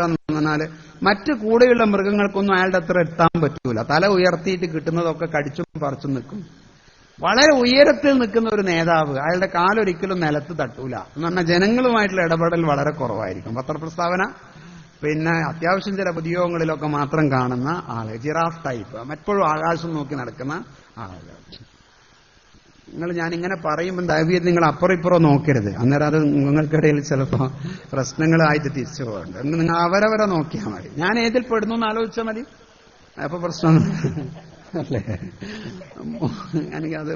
എന്ന് പറഞ്ഞാല് മറ്റു കൂടെയുള്ള മൃഗങ്ങൾക്കൊന്നും അയാളുടെ അത്ര എത്താൻ പറ്റൂല. തല ഉയർത്തിയിട്ട് കിട്ടുന്നതൊക്കെ കടിച്ചും പറിച്ചും നിൽക്കും. വളരെ ഉയരത്തിൽ നിൽക്കുന്ന ഒരു നേതാവ്, അയാളുടെ കാലൊരിക്കലും നിലത്ത് തട്ടൂല എന്ന് പറഞ്ഞാൽ ജനങ്ങളുമായിട്ടുള്ള ഇടപെടൽ വളരെ കുറവായിരിക്കും. പത്രപ്രസ്താവന, പിന്നെ അത്യാവശ്യം ചില പൊതുയോഗങ്ങളിലൊക്കെ മാത്രം കാണുന്ന ആള്, ജിറാഫ് ടൈപ്പ്, എപ്പോഴും ആകാശം നോക്കി നടക്കുന്ന ആളുകൾ. ഞാനിങ്ങനെ പറയുമ്പോൾ ദയവീത് നിങ്ങൾ അപ്പുറം ഇപ്പുറം നോക്കരുത്, അന്നേരം അത് നിങ്ങൾക്കിടയിൽ ചിലപ്പോൾ പ്രശ്നങ്ങളായിട്ട് തിരിച്ചു പോകണ്ട. നിങ്ങൾ അവരവരെ നോക്കിയാൽ മതി. ഞാൻ ഏതിൽ പെടുന്നു എന്ന് ആലോചിച്ചാൽ മതി, അപ്പൊ പ്രശ്നം അല്ലേ. എനിക്കത്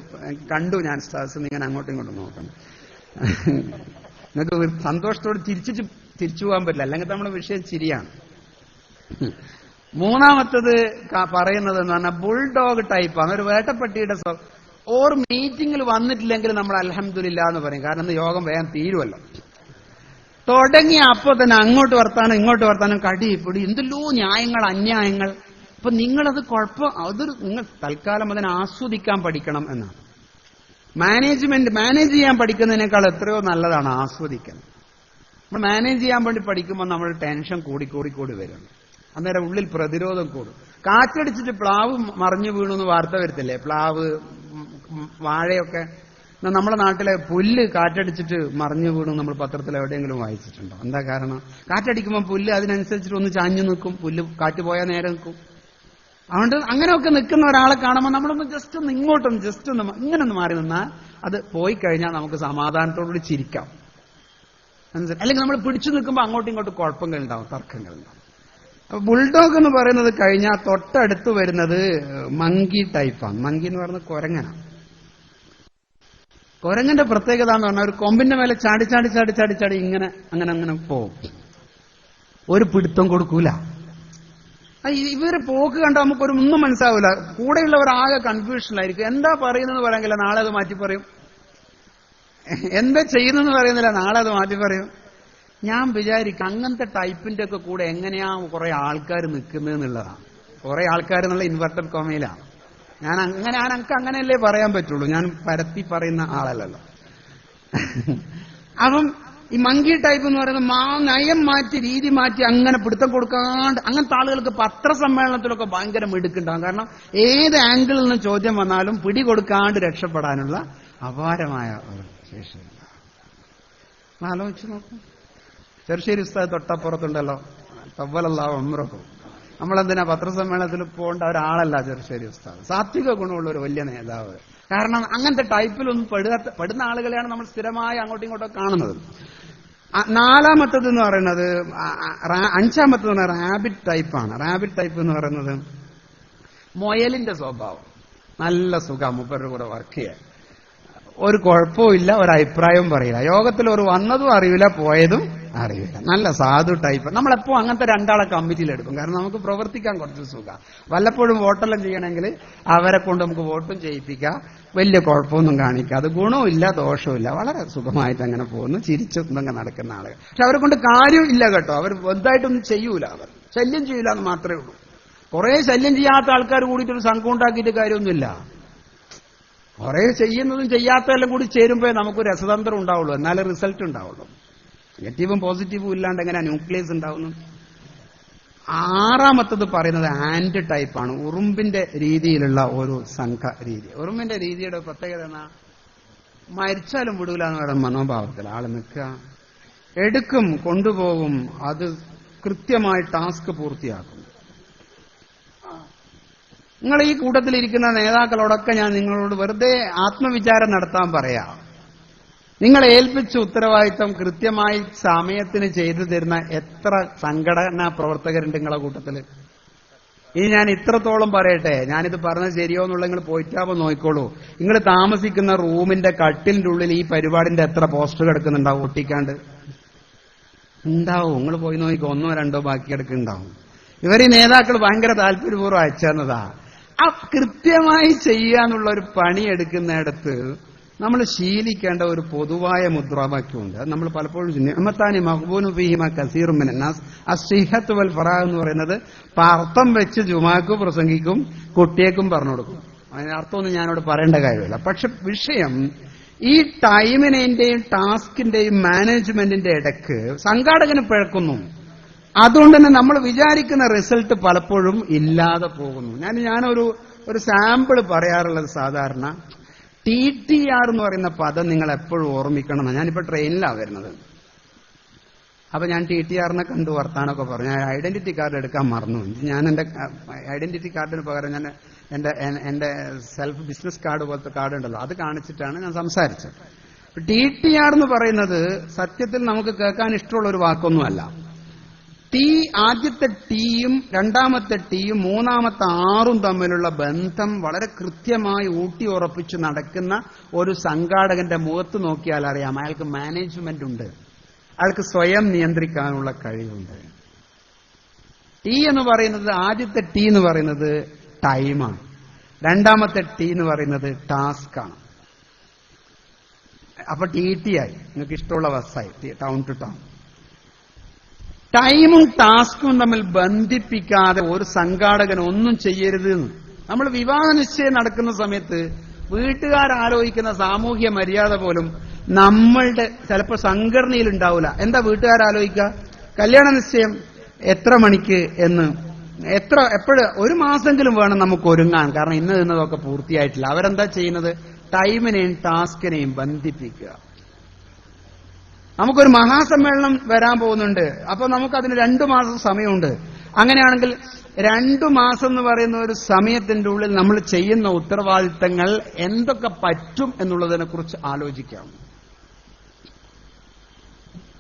കണ്ടു, ഞാൻ സ്റ്റാർസ് ഇങ്ങനെ അങ്ങോട്ടും ഇങ്ങോട്ടും നോക്കണം. നിങ്ങൾക്ക് സന്തോഷത്തോട് തിരിച്ചു പോകാൻ പറ്റില്ല, അല്ലെങ്കിൽ നമ്മുടെ വിഷയം ചിരിയാണ്. മൂന്നാമത്തത് പറയുന്നത് എന്ന് പറഞ്ഞാൽ ബുൾഡോഗ് ടൈപ്പാണ്. ഒരു വേട്ടപ്പട്ടിയുടെ ഓർ മീറ്റിംഗിൽ വന്നിട്ടില്ലെങ്കിൽ നമ്മൾ അൽഹംദുലില്ലാ എന്ന് പറയും. കാരണം യോഗം വേഗം തീരുമല്ലോ. തുടങ്ങിയ അപ്പൊ തന്നെ അങ്ങോട്ട് വർത്താനം ഇങ്ങോട്ട് വർത്താനം, കടി പിടി, എന്തെല്ലോ ന്യായങ്ങൾ അന്യായങ്ങൾ. അപ്പൊ നിങ്ങളത് നിങ്ങൾ തൽക്കാലം അതിനെ ആസ്വദിക്കാൻ പഠിക്കണം എന്നാണ്. മാനേജ് ചെയ്യാൻ പഠിക്കുന്നതിനേക്കാൾ എത്രയോ നല്ലതാണ് ആസ്വദിക്കാൻ. നമ്മൾ മാനേജ് ചെയ്യാൻ വേണ്ടി പഠിക്കുമ്പോൾ നമ്മൾ ടെൻഷൻ കൂടി വരും. അന്നേരം ഉള്ളിൽ പ്രതിരോധം കൂടും. കാറ്റടിച്ചിട്ട് പ്ലാവ് മറിഞ്ഞു വീണു എന്ന് വാർത്ത വരത്തില്ലേ, പ്ലാവ് വാഴയൊക്കെ. നമ്മുടെ നാട്ടിലെ പുല്ല് കാറ്റടിച്ചിട്ട് മറിഞ്ഞു വീണു നമ്മൾ പത്രത്തിൽ എവിടെയെങ്കിലും വായിച്ചിട്ടുണ്ടോ? എന്താ കാരണം? കാറ്റടിക്കുമ്പോൾ പുല്ല് അതിനനുസരിച്ചിട്ട് ഒന്ന് ചാഞ്ഞു നിൽക്കും, പുല്ല് കാറ്റ് പോയാൽ നേരെ നിൽക്കും. അതുകൊണ്ട് അങ്ങനെയൊക്കെ നിൽക്കുന്ന ഒരാളെ കാണുമ്പോൾ നമ്മളൊന്ന് ജസ്റ്റ് ഒന്ന് ഇങ്ങനെ ഒന്ന് മാറി നിന്നാൽ അത് പോയി കഴിഞ്ഞാൽ നമുക്ക് സമാധാനത്തോടുകൂടി ചിരിക്കാം. അല്ലെങ്കിൽ നമ്മൾ പിടിച്ചു നിൽക്കുമ്പോൾ അങ്ങോട്ടും ഇങ്ങോട്ടും കുഴപ്പങ്ങളുണ്ടാവും, തർക്കങ്ങളുണ്ടാവും. അപ്പൊ ബുൾഡോഗ് എന്ന് പറയുന്നത് കഴിഞ്ഞാൽ തൊട്ടടുത്ത് വരുന്നത് മങ്കി ടൈപ്പാണ്. മങ്കി എന്ന് പറയുന്നത് കുരങ്ങനാണ്. കുരങ്ങന്റെ പ്രത്യേകത എന്ന് പറഞ്ഞാൽ ഒരു കൊമ്പിന്റെ മേലെ ചാടി ഇങ്ങനെ പോകും. ഒരു പിടുത്തം കൊടുക്കൂല. ഇവര് പോക്ക് കണ്ട നമുക്കൊരു ഒന്നും മനസ്സിലാവില്ല. കൂടെയുള്ളവർ ആകെ കൺഫ്യൂഷനിലായിരിക്കും. എന്താ പറയുന്നത് പറയാങ്കില്ല, നാളെ അത് മാറ്റി പറയും. എന്താ ചെയ്യുന്നെന്ന് പറയുന്നില്ല, നാളെ അത് മാറ്റി പറയും. ഞാൻ വിചാരിക്കും അങ്ങനത്തെ ടൈപ്പിന്റെ ഒക്കെ കൂടെ എങ്ങനെയാ കുറെ ആൾക്കാർ നിൽക്കുന്നത് എന്നുള്ളതാണ്. കുറെ ആൾക്കാർ എന്നുള്ള ഇൻവെർട്ടഡ് കോമയിലാണ്. എനിക്ക് അങ്ങനെയല്ലേ പറയാൻ പറ്റുള്ളൂ, ഞാൻ പരത്തി പറയുന്ന ആളല്ലല്ലോ. അപ്പം ഈ മങ്കി ടൈപ്പ് എന്ന് പറയുന്നത് നയം മാറ്റി രീതി മാറ്റി അങ്ങനെ പിടുത്തം കൊടുക്കാണ്ട് അങ്ങനത്തെ ആളുകൾക്ക് പത്രസമ്മേളനത്തിലൊക്കെ ഭയങ്കര മിടുക്കുണ്ടാകും. കാരണം ഏത് ആംഗിളിൽ നിന്ന് ചോദ്യം വന്നാലും പിടി കൊടുക്കാണ്ട് രക്ഷപ്പെടാനുള്ള അപാരമായ ഒരു ശേഷിയുണ്ട്. ആലോചിച്ച് നോക്കും. ചെറുശ്ശേരി ഉസ്താദ് തൊട്ടപ്പുറത്തുണ്ടല്ലോ, തവ്വലല്ലാഹു ഉംറഹു. നമ്മളെന്തിനാ പത്രസമ്മേളനത്തിൽ പോകേണ്ട ഒരാളല്ല ചെറുശ്ശേരി ഉസ്താദ്. സാത്വിക ഗുണമുള്ള ഒരു വലിയ നേതാവ്. കാരണം അങ്ങനത്തെ ടൈപ്പിലൊന്നും പെടുന്ന ആളുകളെയാണ് നമ്മൾ സ്ഥിരമായി അങ്ങോട്ടും ഇങ്ങോട്ടും കാണുന്നത്. നാലാമത്തത് എന്ന് പറയുന്നത്, അഞ്ചാമത്തത് എന്ന് പറയുന്നത് റാബിറ്റ് ടൈപ്പാണ്. റാബിറ്റ് ടൈപ്പ് എന്ന് പറയുന്നത് മുയലിന്റെ സ്വഭാവം. നല്ല സുഖം മൂപ്പരുടെ കൂടെ വർക്ക് ചെയ്യാൻ. ഒരു കുഴപ്പവും ഇല്ല, ഒരു അഭിപ്രായവും പറയില്ല. യോഗത്തിൽ ഒരു വന്നതും അറിയില്ല, പോയതും അറിയില്ല. നല്ല സാധു ടൈപ്പ്. നമ്മളെപ്പോ അങ്ങനത്തെ രണ്ടാളെ കമ്മിറ്റിയിലെടുക്കും. കാരണം നമുക്ക് പ്രവർത്തിക്കാൻ കുറച്ച് സുഖം. വല്ലപ്പോഴും വോട്ടെല്ലാം ചെയ്യണമെങ്കിൽ അവരെ കൊണ്ട് നമുക്ക് വോട്ടും ചെയ്യിപ്പിക്കാം, വലിയ കുഴപ്പമൊന്നും കാണിക്കാം. അത് ഗുണവുമില്ല ദോഷവുമില്ല, വളരെ സുഖമായിട്ട് അങ്ങനെ പോകുന്നു, ചിരിച്ചൊന്നങ്ങ് നടക്കുന്ന ആളുകൾ. പക്ഷെ അവരെ കൊണ്ട് കാര്യമില്ല കേട്ടോ, അവർ വലുതായിട്ടൊന്നും ചെയ്യൂല, അവർ ശല്യം ചെയ്യൂല എന്ന് മാത്രമേ ഉള്ളൂ. കുറെ ശല്യം ചെയ്യാത്ത ആൾക്കാർ കൂടിയിട്ടൊരു സംഘം ഉണ്ടാക്കിയിട്ട് കാര്യമൊന്നുമില്ല. കുറെ ചെയ്യുന്നതും ചെയ്യാത്തതെല്ലാം കൂടി ചേരുമ്പോഴേ നമുക്ക് രസതന്ത്രം ഉണ്ടാവുള്ളൂ, എന്നാലേ റിസൾട്ട് ഉണ്ടാവുള്ളൂ. നെഗറ്റീവും പോസിറ്റീവും ഇല്ലാണ്ട് എങ്ങനെ ന്യൂക്ലിയസ് ഉണ്ടാവുന്നു? ആറാമത്തത് പറയുന്നത് ആൻഡ് ടൈപ്പാണ്. ഉറുമ്പിന്റെ രീതിയിലുള്ള ഒരു സംഘ രീതി. ഉറുമ്പിന്റെ രീതിയുടെ പ്രത്യേകത എന്നാ, മരിച്ചാലും വിടൂല എന്ന് പറയുന്ന മനോഭാവത്തിൽ ആള് നിൽക്കുക, എടുക്കും, കൊണ്ടുപോകും, അത് കൃത്യമായി ടാസ്ക് പൂർത്തിയാക്കും. നിങ്ങൾ ഈ കൂട്ടത്തിലിരിക്കുന്ന നേതാക്കളോടൊക്കെ ഞാൻ നിങ്ങളോട് വെറുതെ ആത്മവിചാരം നടത്താൻ പറയാം. നിങ്ങളെ ഏൽപ്പിച്ച ഉത്തരവാദിത്തം കൃത്യമായി സമയത്തിന് ചെയ്തു തരുന്ന എത്ര സംഘടനാ പ്രവർത്തകരുണ്ട് നിങ്ങളെ കൂട്ടത്തില്? ഇനി ഞാൻ ഇത്രത്തോളം പറയട്ടെ, ഞാനിത് പറഞ്ഞത് ശരിയോ എന്നുള്ള നിങ്ങൾ പോയിട്ടാവുമ്പോൾ നോക്കിക്കോളൂ. നിങ്ങൾ താമസിക്കുന്ന റൂമിന്റെ കട്ടിലിന്റെ ഉള്ളിൽ ഈ പരിപാടിന്റെ എത്ര പോസ്റ്റർ കിടക്കുന്നുണ്ടാവും ഒട്ടിക്കാണ്ട്? ഉണ്ടാവും. നിങ്ങൾ പോയി നോക്കിക്കോ, 1 or 2 ബാക്കി കിടക്കുന്നുണ്ടാവും. ഇവർ ഈ നേതാക്കൾ ഭയങ്കര താല്പര്യപൂർവ്വം അയച്ചെന്നതാ. ആ കൃത്യമായി ചെയ്യാനുള്ള ഒരു പണിയെടുക്കുന്നിടത്ത് നമ്മൾ ശീലിക്കേണ്ട ഒരു പൊതുവായ മുദ്രാവാക്യമുണ്ട്. നമ്മൾ പലപ്പോഴും നിഅമത്താനി മഖ്ബൂനു ഫീഹിമ കസീറുൻ മിനന്നാസ് അസ്സിഹ്ഹത്തു വൽ ഫറാഹ് എന്ന് പറയുന്നത് അർത്ഥം വെച്ച് ജുമാക്ക് പ്രസംഗിക്കും, കുട്ടിയേക്കും പറഞ്ഞു കൊടുക്കും. അതിന് അർത്ഥമൊന്നും ഞാനോട് പറയേണ്ട കാര്യമില്ല. പക്ഷെ വിഷയം ഈ ടൈമിന്റെയും ടാസ്കിന്റെയും മാനേജ്മെന്റിന്റെ ഇടയ്ക്ക് സംഘാടകന് പിഴക്കുന്നു. അതുകൊണ്ട് തന്നെ നമ്മൾ വിചാരിക്കുന്ന റിസൾട്ട് പലപ്പോഴും ഇല്ലാതെ പോകുന്നു. ഞാനൊരു സാമ്പിൾ പറയാറുള്ളത് സാധാരണ TTR എന്ന് പറയുന്ന പദം നിങ്ങൾ എപ്പോഴും ഓർമ്മിക്കണം. ഞാനിപ്പോ ട്രെയിനിലാണ് വരുന്നത്. അപ്പൊ ഞാൻ TTRനെ കണ്ടു വർത്താനൊക്കെ പറഞ്ഞു. ഞാൻ ഐഡന്റിറ്റി കാർഡ് എടുക്കാൻ മറന്നു. ഞാൻ എന്റെ ഐഡന്റിറ്റി കാർഡിന് പകരം ഞാൻ എന്റെ സെൽഫ് ബിസിനസ് കാർഡ് പോലത്തെ കാർഡ് ഉണ്ടല്ലോ അത് കാണിച്ചിട്ടാണ് ഞാൻ സംസാരിച്ചത്. TTR എന്ന് പറയുന്നത് സത്യത്തിൽ നമുക്ക് കേൾക്കാൻ ഇഷ്ടമുള്ള ഒരു വാക്കൊന്നുമല്ല. ആദ്യത്തെ ടിയും രണ്ടാമത്തെ ടിയും മൂന്നാമത്തെ ആറും തമ്മിലുള്ള ബന്ധം വളരെ കൃത്യമായി ഊട്ടി ഉറപ്പിച്ച് നടക്കുന്ന ഒരു സംഘാടകന്റെ മുഖത്ത് നോക്കിയാൽ അറിയാം അയാൾക്ക് മാനേജ്മെന്റ് ഉണ്ട്, അയാൾക്ക് സ്വയം നിയന്ത്രിക്കാനുള്ള കഴിവുണ്ട്. ടി എന്ന് പറയുന്നത് ആദ്യത്തെ ടി എന്ന് പറയുന്നത് ടൈമാണ്, രണ്ടാമത്തെ ടി എന്ന് പറയുന്നത് ടാസ്ക് ആണ്. അപ്പൊ TT ആയി, നിങ്ങൾക്ക് ഇഷ്ടമുള്ള ബസ്സായി, ടൗൺ ടു ടൗൺ. ടൈമും ടാസ്കും തമ്മിൽ ബന്ധിപ്പിക്കാതെ ഒരു സംഘാടകൻ ഒന്നും ചെയ്യരുത് എന്ന്. നമ്മൾ വിവാഹ നിശ്ചയം നടക്കുന്ന സമയത്ത് വീട്ടുകാരാലോചിക്കുന്ന സാമൂഹ്യ മര്യാദ പോലും നമ്മളുടെ ചിലപ്പോൾ സംഘടനയിൽ ഉണ്ടാവില്ല. എന്താ വീട്ടുകാരാലോചിക്കുക? കല്യാണ നിശ്ചയം എത്ര മണിക്ക് എന്ന്, എപ്പോഴും ഒരു മാസമെങ്കിലും വേണം നമുക്ക് ഒരുങ്ങാൻ, കാരണം ഇന്നതൊക്കെ പൂർത്തിയായിട്ടില്ല. അവരെന്താ ചെയ്യുന്നത്? ടൈമിനെയും ടാസ്കിനെയും ബന്ധിപ്പിക്കുക. നമുക്കൊരു മഹാസമ്മേളനം വരാൻ പോകുന്നുണ്ട്, അപ്പൊ നമുക്കതിന് 2 മാസം സമയമുണ്ട്. അങ്ങനെയാണെങ്കിൽ 2 മാസം എന്ന് പറയുന്ന ഒരു സമയത്തിന്റെ ഉള്ളിൽ നമ്മൾ ചെയ്യുന്ന ഉത്തരവാദിത്തങ്ങൾ എന്തൊക്കെ പറ്റും എന്നുള്ളതിനെ കുറിച്ച് ആലോചിക്കാം.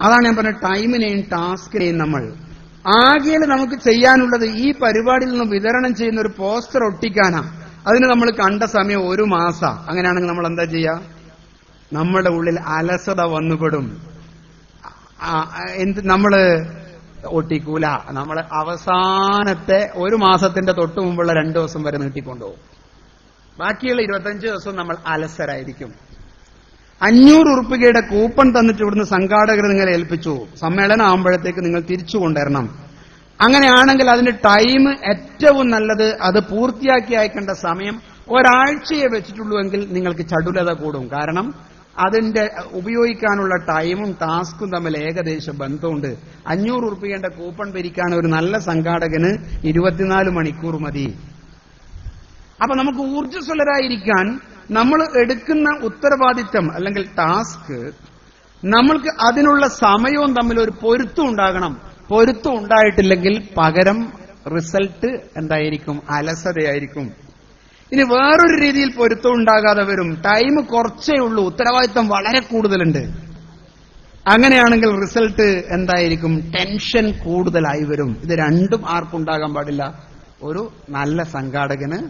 അതാണ് ഞാൻ പറഞ്ഞ ടൈമിനെയും ടാസ്കിനെയും നമ്മൾ ആകെ നമുക്ക് ചെയ്യാനുള്ളത് ഈ പരിപാടിയിൽ നിന്ന് വിതരണം ചെയ്യുന്ന ഒരു പോസ്റ്റർ ഒട്ടിക്കാനാ. അതിന് നമ്മൾ കണ്ട സമയം 1 മാസം. അങ്ങനെയാണെങ്കിൽ നമ്മൾ എന്താ ചെയ്യുക? നമ്മുടെ ഉള്ളിൽ അലസത വന്നുപെടും. നമ്മള് ഒട്ടിക്കൂല. നമ്മൾ അവസാനത്തെ 1 മാസത്തിന്റെ തൊട്ടു മുമ്പുള്ള 2 ദിവസം വരെ നീട്ടിക്കൊണ്ടുപോകും. ബാക്കിയുള്ള 25 ദിവസം നമ്മൾ അലസരായിരിക്കും. 500 ഉറുപ്പികയുടെ കൂപ്പൺ തന്നിട്ട് ഇവിടുന്ന് സംഘാടകർ നിങ്ങളെ ഏൽപ്പിച്ചു, സമ്മേളനം ആകുമ്പോഴത്തേക്ക് നിങ്ങൾ തിരിച്ചു കൊണ്ടുവരണം. അങ്ങനെയാണെങ്കിൽ അതിന്റെ ടൈം ഏറ്റവും നല്ലത് അത് പൂർത്തിയാക്കി അയക്കേണ്ട സമയം ഒരാഴ്ചയെ വെച്ചിട്ടുള്ളൂ എങ്കിൽ നിങ്ങൾക്ക് ചടുലത കൂടും. കാരണം അതിന്റെ ഉപയോഗിക്കാനുള്ള ടൈമും ടാസ്കും തമ്മിൽ ഏകദേശ ബന്ധമുണ്ട്. 500 ഉറുപ്പികയുടെ കൂപ്പൺ പിരിക്കാൻ ഒരു നല്ല സംഘാടകന് 24 മണിക്കൂർ മതി. അപ്പൊ നമുക്ക് ഊർജ്ജസ്വലരായിരിക്കാൻ നമ്മൾ എടുക്കുന്ന ഉത്തരവാദിത്തം അല്ലെങ്കിൽ ടാസ്ക്, നമ്മൾക്ക് അതിനുള്ള സമയവും തമ്മിൽ ഒരു പൊരുത്തം ഉണ്ടാകണം. പൊരുത്തം ഉണ്ടായിട്ടില്ലെങ്കിൽ പകരം റിസൾട്ട് എന്തായിരിക്കും? അലസതയായിരിക്കും. ഇനി വേറൊരു രീതിയിൽ പൊരുത്തം ഉണ്ടാകാതെ വരും. ടൈം കുറച്ചേ ഉള്ളൂ, ഉത്തരവാദിത്തം വളരെ കൂടുതലുണ്ട്. അങ്ങനെയാണെങ്കിൽ റിസൾട്ട് എന്തായിരിക്കും? ടെൻഷൻ കൂടുതലായി വരും. ഇത് രണ്ടും ആർക്കുണ്ടാകാൻ പാടില്ല? ഒരു നല്ല സംഘാടകന്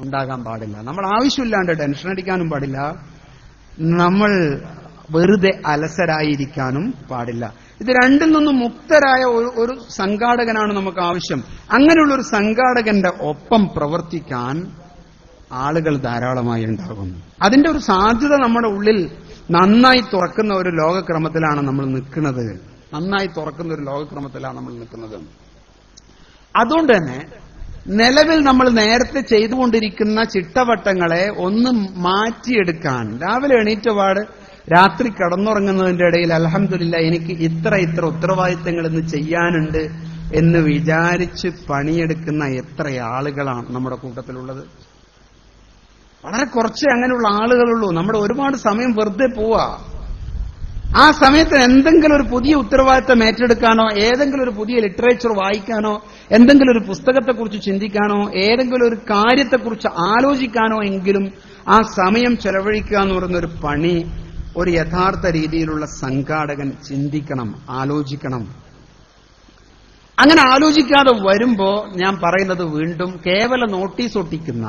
ഉണ്ടാകാൻ പാടില്ല. നമ്മൾ ആവശ്യമില്ലാണ്ട് ടെൻഷൻ അടിക്കാനും പാടില്ല, നമ്മൾ വെറുതെ അലസരായിരിക്കാനും പാടില്ല. ഇത് രണ്ടിൽ നിന്നും മുക്തരായ ഒരു സംഘാടകനാണ് നമുക്ക് ആവശ്യം. അങ്ങനെയുള്ള ഒരു സംഘാടകന്റെ ഒപ്പം പ്രവർത്തിക്കാൻ ആളുകൾ ധാരാളമായി ഉണ്ടാകുന്നു. അതിന്റെ ഒരു സാധ്യത നമ്മുടെ ഉള്ളിൽ നന്നായി തുറക്കുന്ന ഒരു ലോകക്രമത്തിലാണ് നമ്മൾ നിൽക്കുന്നത്. അതുകൊണ്ട് തന്നെ നിലവിൽ നമ്മൾ നേരത്തെ ചെയ്തുകൊണ്ടിരിക്കുന്ന ചിട്ടവട്ടങ്ങളെ ഒന്ന് മാറ്റിയെടുക്കാൻ, രാവിലെ എണീറ്റപാട് രാത്രി കിടന്നുറങ്ങുന്നതിന്റെ ഇടയിൽ അൽഹംദുലില്ലാ എനിക്ക് ഇത്ര ഉത്തരവാദിത്തങ്ങൾ ഇന്ന് ചെയ്യാനുണ്ട് എന്ന് വിചാരിച്ച് പണിയെടുക്കുന്ന എത്ര ആളുകളാണ് നമ്മുടെ കൂട്ടത്തിലുള്ളത്? വളരെ കുറച്ചേ അങ്ങനെയുള്ള ആളുകളുള്ളൂ. നമ്മുടെ ഒരുപാട് സമയം വെറുതെ പോവാ. ആ സമയത്ത് എന്തെങ്കിലും ഒരു പുതിയ ഉത്തരവാദിത്തം ഏറ്റെടുക്കാനോ, ഏതെങ്കിലും ഒരു പുതിയ ലിറ്ററേച്ചർ വായിക്കാനോ, എന്തെങ്കിലും ഒരു പുസ്തകത്തെക്കുറിച്ച് ചിന്തിക്കാനോ, ഏതെങ്കിലും ഒരു കാര്യത്തെക്കുറിച്ച് ആലോചിക്കാനോ എങ്കിലും ആ സമയം ചെലവഴിക്കുക എന്ന് പറയുന്ന ഒരു പണി ഒരു യഥാർത്ഥ രീതിയിലുള്ള സംഘാടകൻ ചിന്തിക്കണം, ആലോചിക്കണം. അങ്ങനെ ആലോചിക്കാതെ വരുമ്പോ ഞാൻ പറയുന്നത് വീണ്ടും കേവല നോട്ടീസ് ഒട്ടിക്കുന്ന,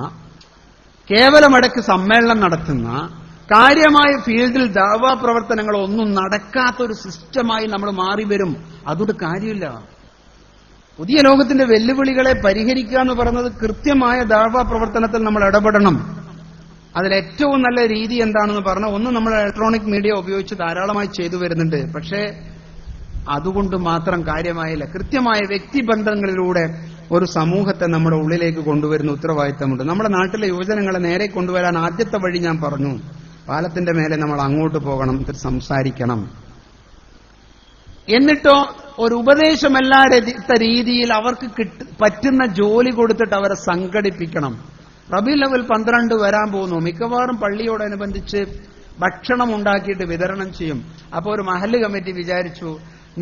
കേവലമിടയ്ക്ക് സമ്മേളനം നടത്തുന്ന, കാര്യമായ ഫീൽഡിൽ ദഅവാ പ്രവർത്തനങ്ങൾ ഒന്നും നടക്കാത്തൊരു സിസ്റ്റമായി നമ്മൾ മാറി വരും. അതുകൊണ്ട് കാര്യമില്ല. പുതിയ ലോകത്തിന്റെ വെല്ലുവിളികളെ പരിഹരിക്കുക എന്ന് പറയുന്നത് കൃത്യമായ ദഅവാ പ്രവർത്തനത്തിൽ നമ്മൾ ഇടപെടണം. അതിലേറ്റവും നല്ല രീതി എന്താണെന്ന് പറഞ്ഞാൽ, ഒന്ന് നമ്മൾ ഇലക്ട്രോണിക് മീഡിയ ഉപയോഗിച്ച് ധാരാളമായി ചെയ്തു വരുന്നുണ്ട്. പക്ഷേ അതുകൊണ്ട് മാത്രം കാര്യമായില്ല. കൃത്യമായ വ്യക്തിബന്ധങ്ങളിലൂടെ ഒരു സമൂഹത്തെ നമ്മുടെ ഉള്ളിലേക്ക് കൊണ്ടുവരുന്ന ഉത്തരവാദിത്തമുണ്ട്. നമ്മുടെ നാട്ടിലെ യുവജനങ്ങളെ നേരെ കൊണ്ടുവരാൻ ആദ്യത്തെ വഴി ഞാൻ പറഞ്ഞു, പാലത്തിന്റെ മേലെ നമ്മൾ അങ്ങോട്ട് പോകണം, സംസാരിക്കണം. എന്നിട്ടോ ഒരു ഉപദേശമല്ലാത്ത രീതിയിൽ അവർക്ക് പറ്റുന്ന ജോലി കൊടുത്തിട്ട് അവരെ സംഘടിപ്പിക്കണം. റബീഉൽ അവ്വൽ 12 വരാൻ പോകുന്നു. മിക്കവാറും പള്ളിയോടനുബന്ധിച്ച് ഭക്ഷണം ഉണ്ടാക്കിയിട്ട് വിതരണം ചെയ്യും. അപ്പോൾ ഒരു മഹല്ല് കമ്മിറ്റി വിചാരിച്ചു,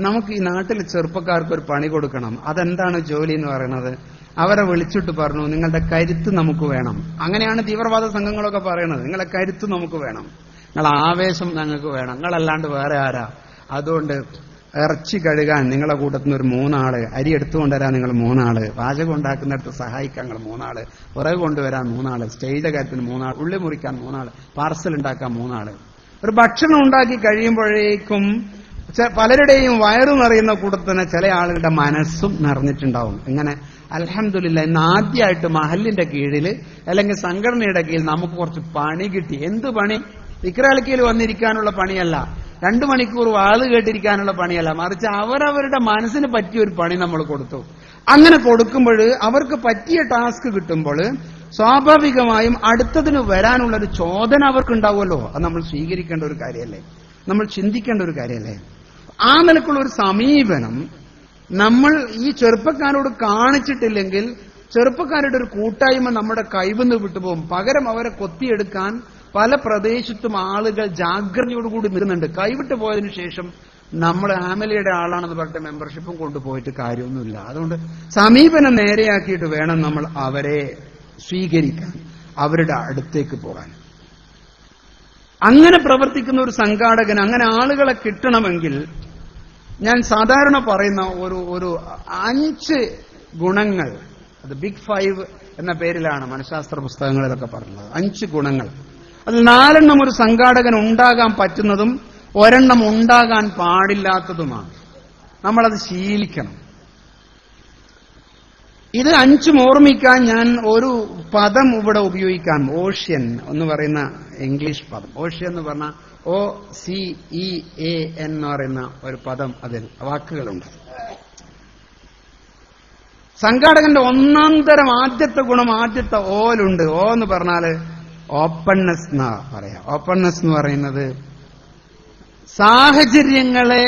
നമുക്ക് ഈ നാട്ടിലെ ചെറുപ്പക്കാർക്ക് ഒരു പണി കൊടുക്കണം. അതെന്താണ് ജോലി എന്ന് പറയുന്നത്? അവരെ വിളിച്ചിട്ട് പറഞ്ഞു, നിങ്ങളുടെ കരുത്ത് നമുക്ക് വേണം. അങ്ങനെയാണ് തീവ്രവാദ സംഘങ്ങളൊക്കെ പറയുന്നത്. നിങ്ങളുടെ കരുത്ത് നമുക്ക് വേണം, നിങ്ങളുടെ ആവേശം ഞങ്ങൾക്ക് വേണം, നിങ്ങളല്ലാണ്ട് വേറെ ആരാ? അതുകൊണ്ട് ഇറച്ചി കഴുകാൻ നിങ്ങളെ കൂട്ടത്തിൽ നിന്ന് ഒരു 3 ആള്, അരി എടുത്തുകൊണ്ടുവരാൻ നിങ്ങൾ 3 ആള്, പാചകം ഉണ്ടാക്കുന്നിടത്ത് സഹായിക്കാൻ നിങ്ങൾ 3 ആള്, വിറക് കൊണ്ടുവരാൻ 3 ആള്, സ്റ്റേജിന്റെ കാര്യത്തിന് 3 ആള്, ഉള്ളി മുറിക്കാൻ 3 ആള്, പാർസൽ ഉണ്ടാക്കാൻ 3 ആള്. ഒരു ഭക്ഷണം ഉണ്ടാക്കി കഴിയുമ്പോഴേക്കും പലരുടെയും വയറു നിറയുന്ന കൂട്ടത്തിൽ തന്നെ ചില ആളുകളുടെ മനസ്സും നിറഞ്ഞിട്ടുണ്ടാവും. ഇങ്ങനെ അൽഹംദുലില്ലാ ഇന്ന് ആദ്യമായിട്ട് മഹല്ലിന്റെ കീഴിൽ അല്ലെങ്കിൽ സംഘടനയുടെ കീഴിൽ നമുക്ക് കുറച്ച് പണി കിട്ടി. എന്ത് പണി? ദിക്റാലിക്കയിൽ വന്നിരിക്കാനുള്ള പണിയല്ല, 2 മണിക്കൂർ വാത് കേട്ടിരിക്കാനുള്ള പണിയല്ല, മറിച്ച് അവരവരുടെ മനസ്സിന് പറ്റിയ ഒരു പണി നമ്മൾ കൊടുത്തു. അങ്ങനെ കൊടുക്കുമ്പോൾ അവർക്ക് പറ്റിയ ടാസ്ക് കിട്ടുമ്പോൾ സ്വാഭാവികമായും അടുത്തതിന് വരാനുള്ളൊരു ചോദന അവർക്കുണ്ടാവുമല്ലോ. അത് നമ്മൾ സ്വീകരിക്കേണ്ട ഒരു കാര്യമല്ലേ, നമ്മൾ ചിന്തിക്കേണ്ട ഒരു കാര്യമല്ലേ? ആ നിലക്കുള്ള ഒരു സമീപനം നമ്മൾ ഈ ചെറുപ്പക്കാരോട് കാണിച്ചിട്ടില്ലെങ്കിൽ ചെറുപ്പക്കാരുടെ ഒരു കൂട്ടായ്മ നമ്മുടെ കൈവന്ന് വിട്ടുപോകും. പകരം അവരെ കൊത്തിയെടുക്കാൻ പല പ്രദേശത്തും ആളുകൾ ജാഗ്രതയോടുകൂടി നിൽക്കുന്നുണ്ട്. കൈവിട്ട് പോയതിനു ശേഷം നമ്മൾ ആമലയുടെ ആളാണെന്ന് പറഞ്ഞിട്ട് മെമ്പർഷിപ്പും കൊണ്ടുപോയിട്ട് കാര്യമൊന്നുമില്ല. അതുകൊണ്ട് സമീപനം നേരെയാക്കിയിട്ട് വേണം നമ്മൾ അവരെ സ്വീകരിക്കാൻ, അവരുടെ അടുത്തേക്ക് പോകാൻ. അങ്ങനെ പ്രവർത്തിക്കുന്ന ഒരു സംഘാടകൻ, അങ്ങനെ ആളുകളെ കിട്ടണമെങ്കിൽ ഞാൻ സാധാരണ പറയുന്ന ഒരു 5 ഗുണങ്ങൾ, അത് ബിഗ് 5 എന്ന പേരിലാണ് മനഃശാസ്ത്ര പുസ്തകങ്ങളിലൊക്കെ പറഞ്ഞത്. 5 ഗുണങ്ങൾ. അതിൽ 4 ഒരു സംഘാടകൻ ഉണ്ടാകാൻ പറ്റുന്നതും 1 ഉണ്ടാകാൻ പാടില്ലാത്തതുമാണ്. നമ്മളത് ശീലിക്കണം. ഇത് 5 ഓർമ്മിക്കാൻ ഞാൻ ഒരു പദം ഇവിടെ ഉപയോഗിക്കാം. ഓഷ്യൻ എന്ന് പറയുന്ന ഇംഗ്ലീഷ് പദം. ഓഷ്യൻ എന്ന് പറഞ്ഞാൽ OCEAN എന്ന് പറയുന്ന ഒരു പദം, അതിൽ വാക്കുകളുണ്ട്. സംഘാടകന്റെ 1 തരം ആദ്യത്തെ ഗുണം, ആദ്യത്തെ ഓലുണ്ട്. ഓ എന്ന് പറഞ്ഞാല് ഓപ്പൺനെസ് എന്നാ പറയാം. ഓപ്പൺനെസ് എന്ന് പറയുന്നത് സാഹചര്യങ്ങളെ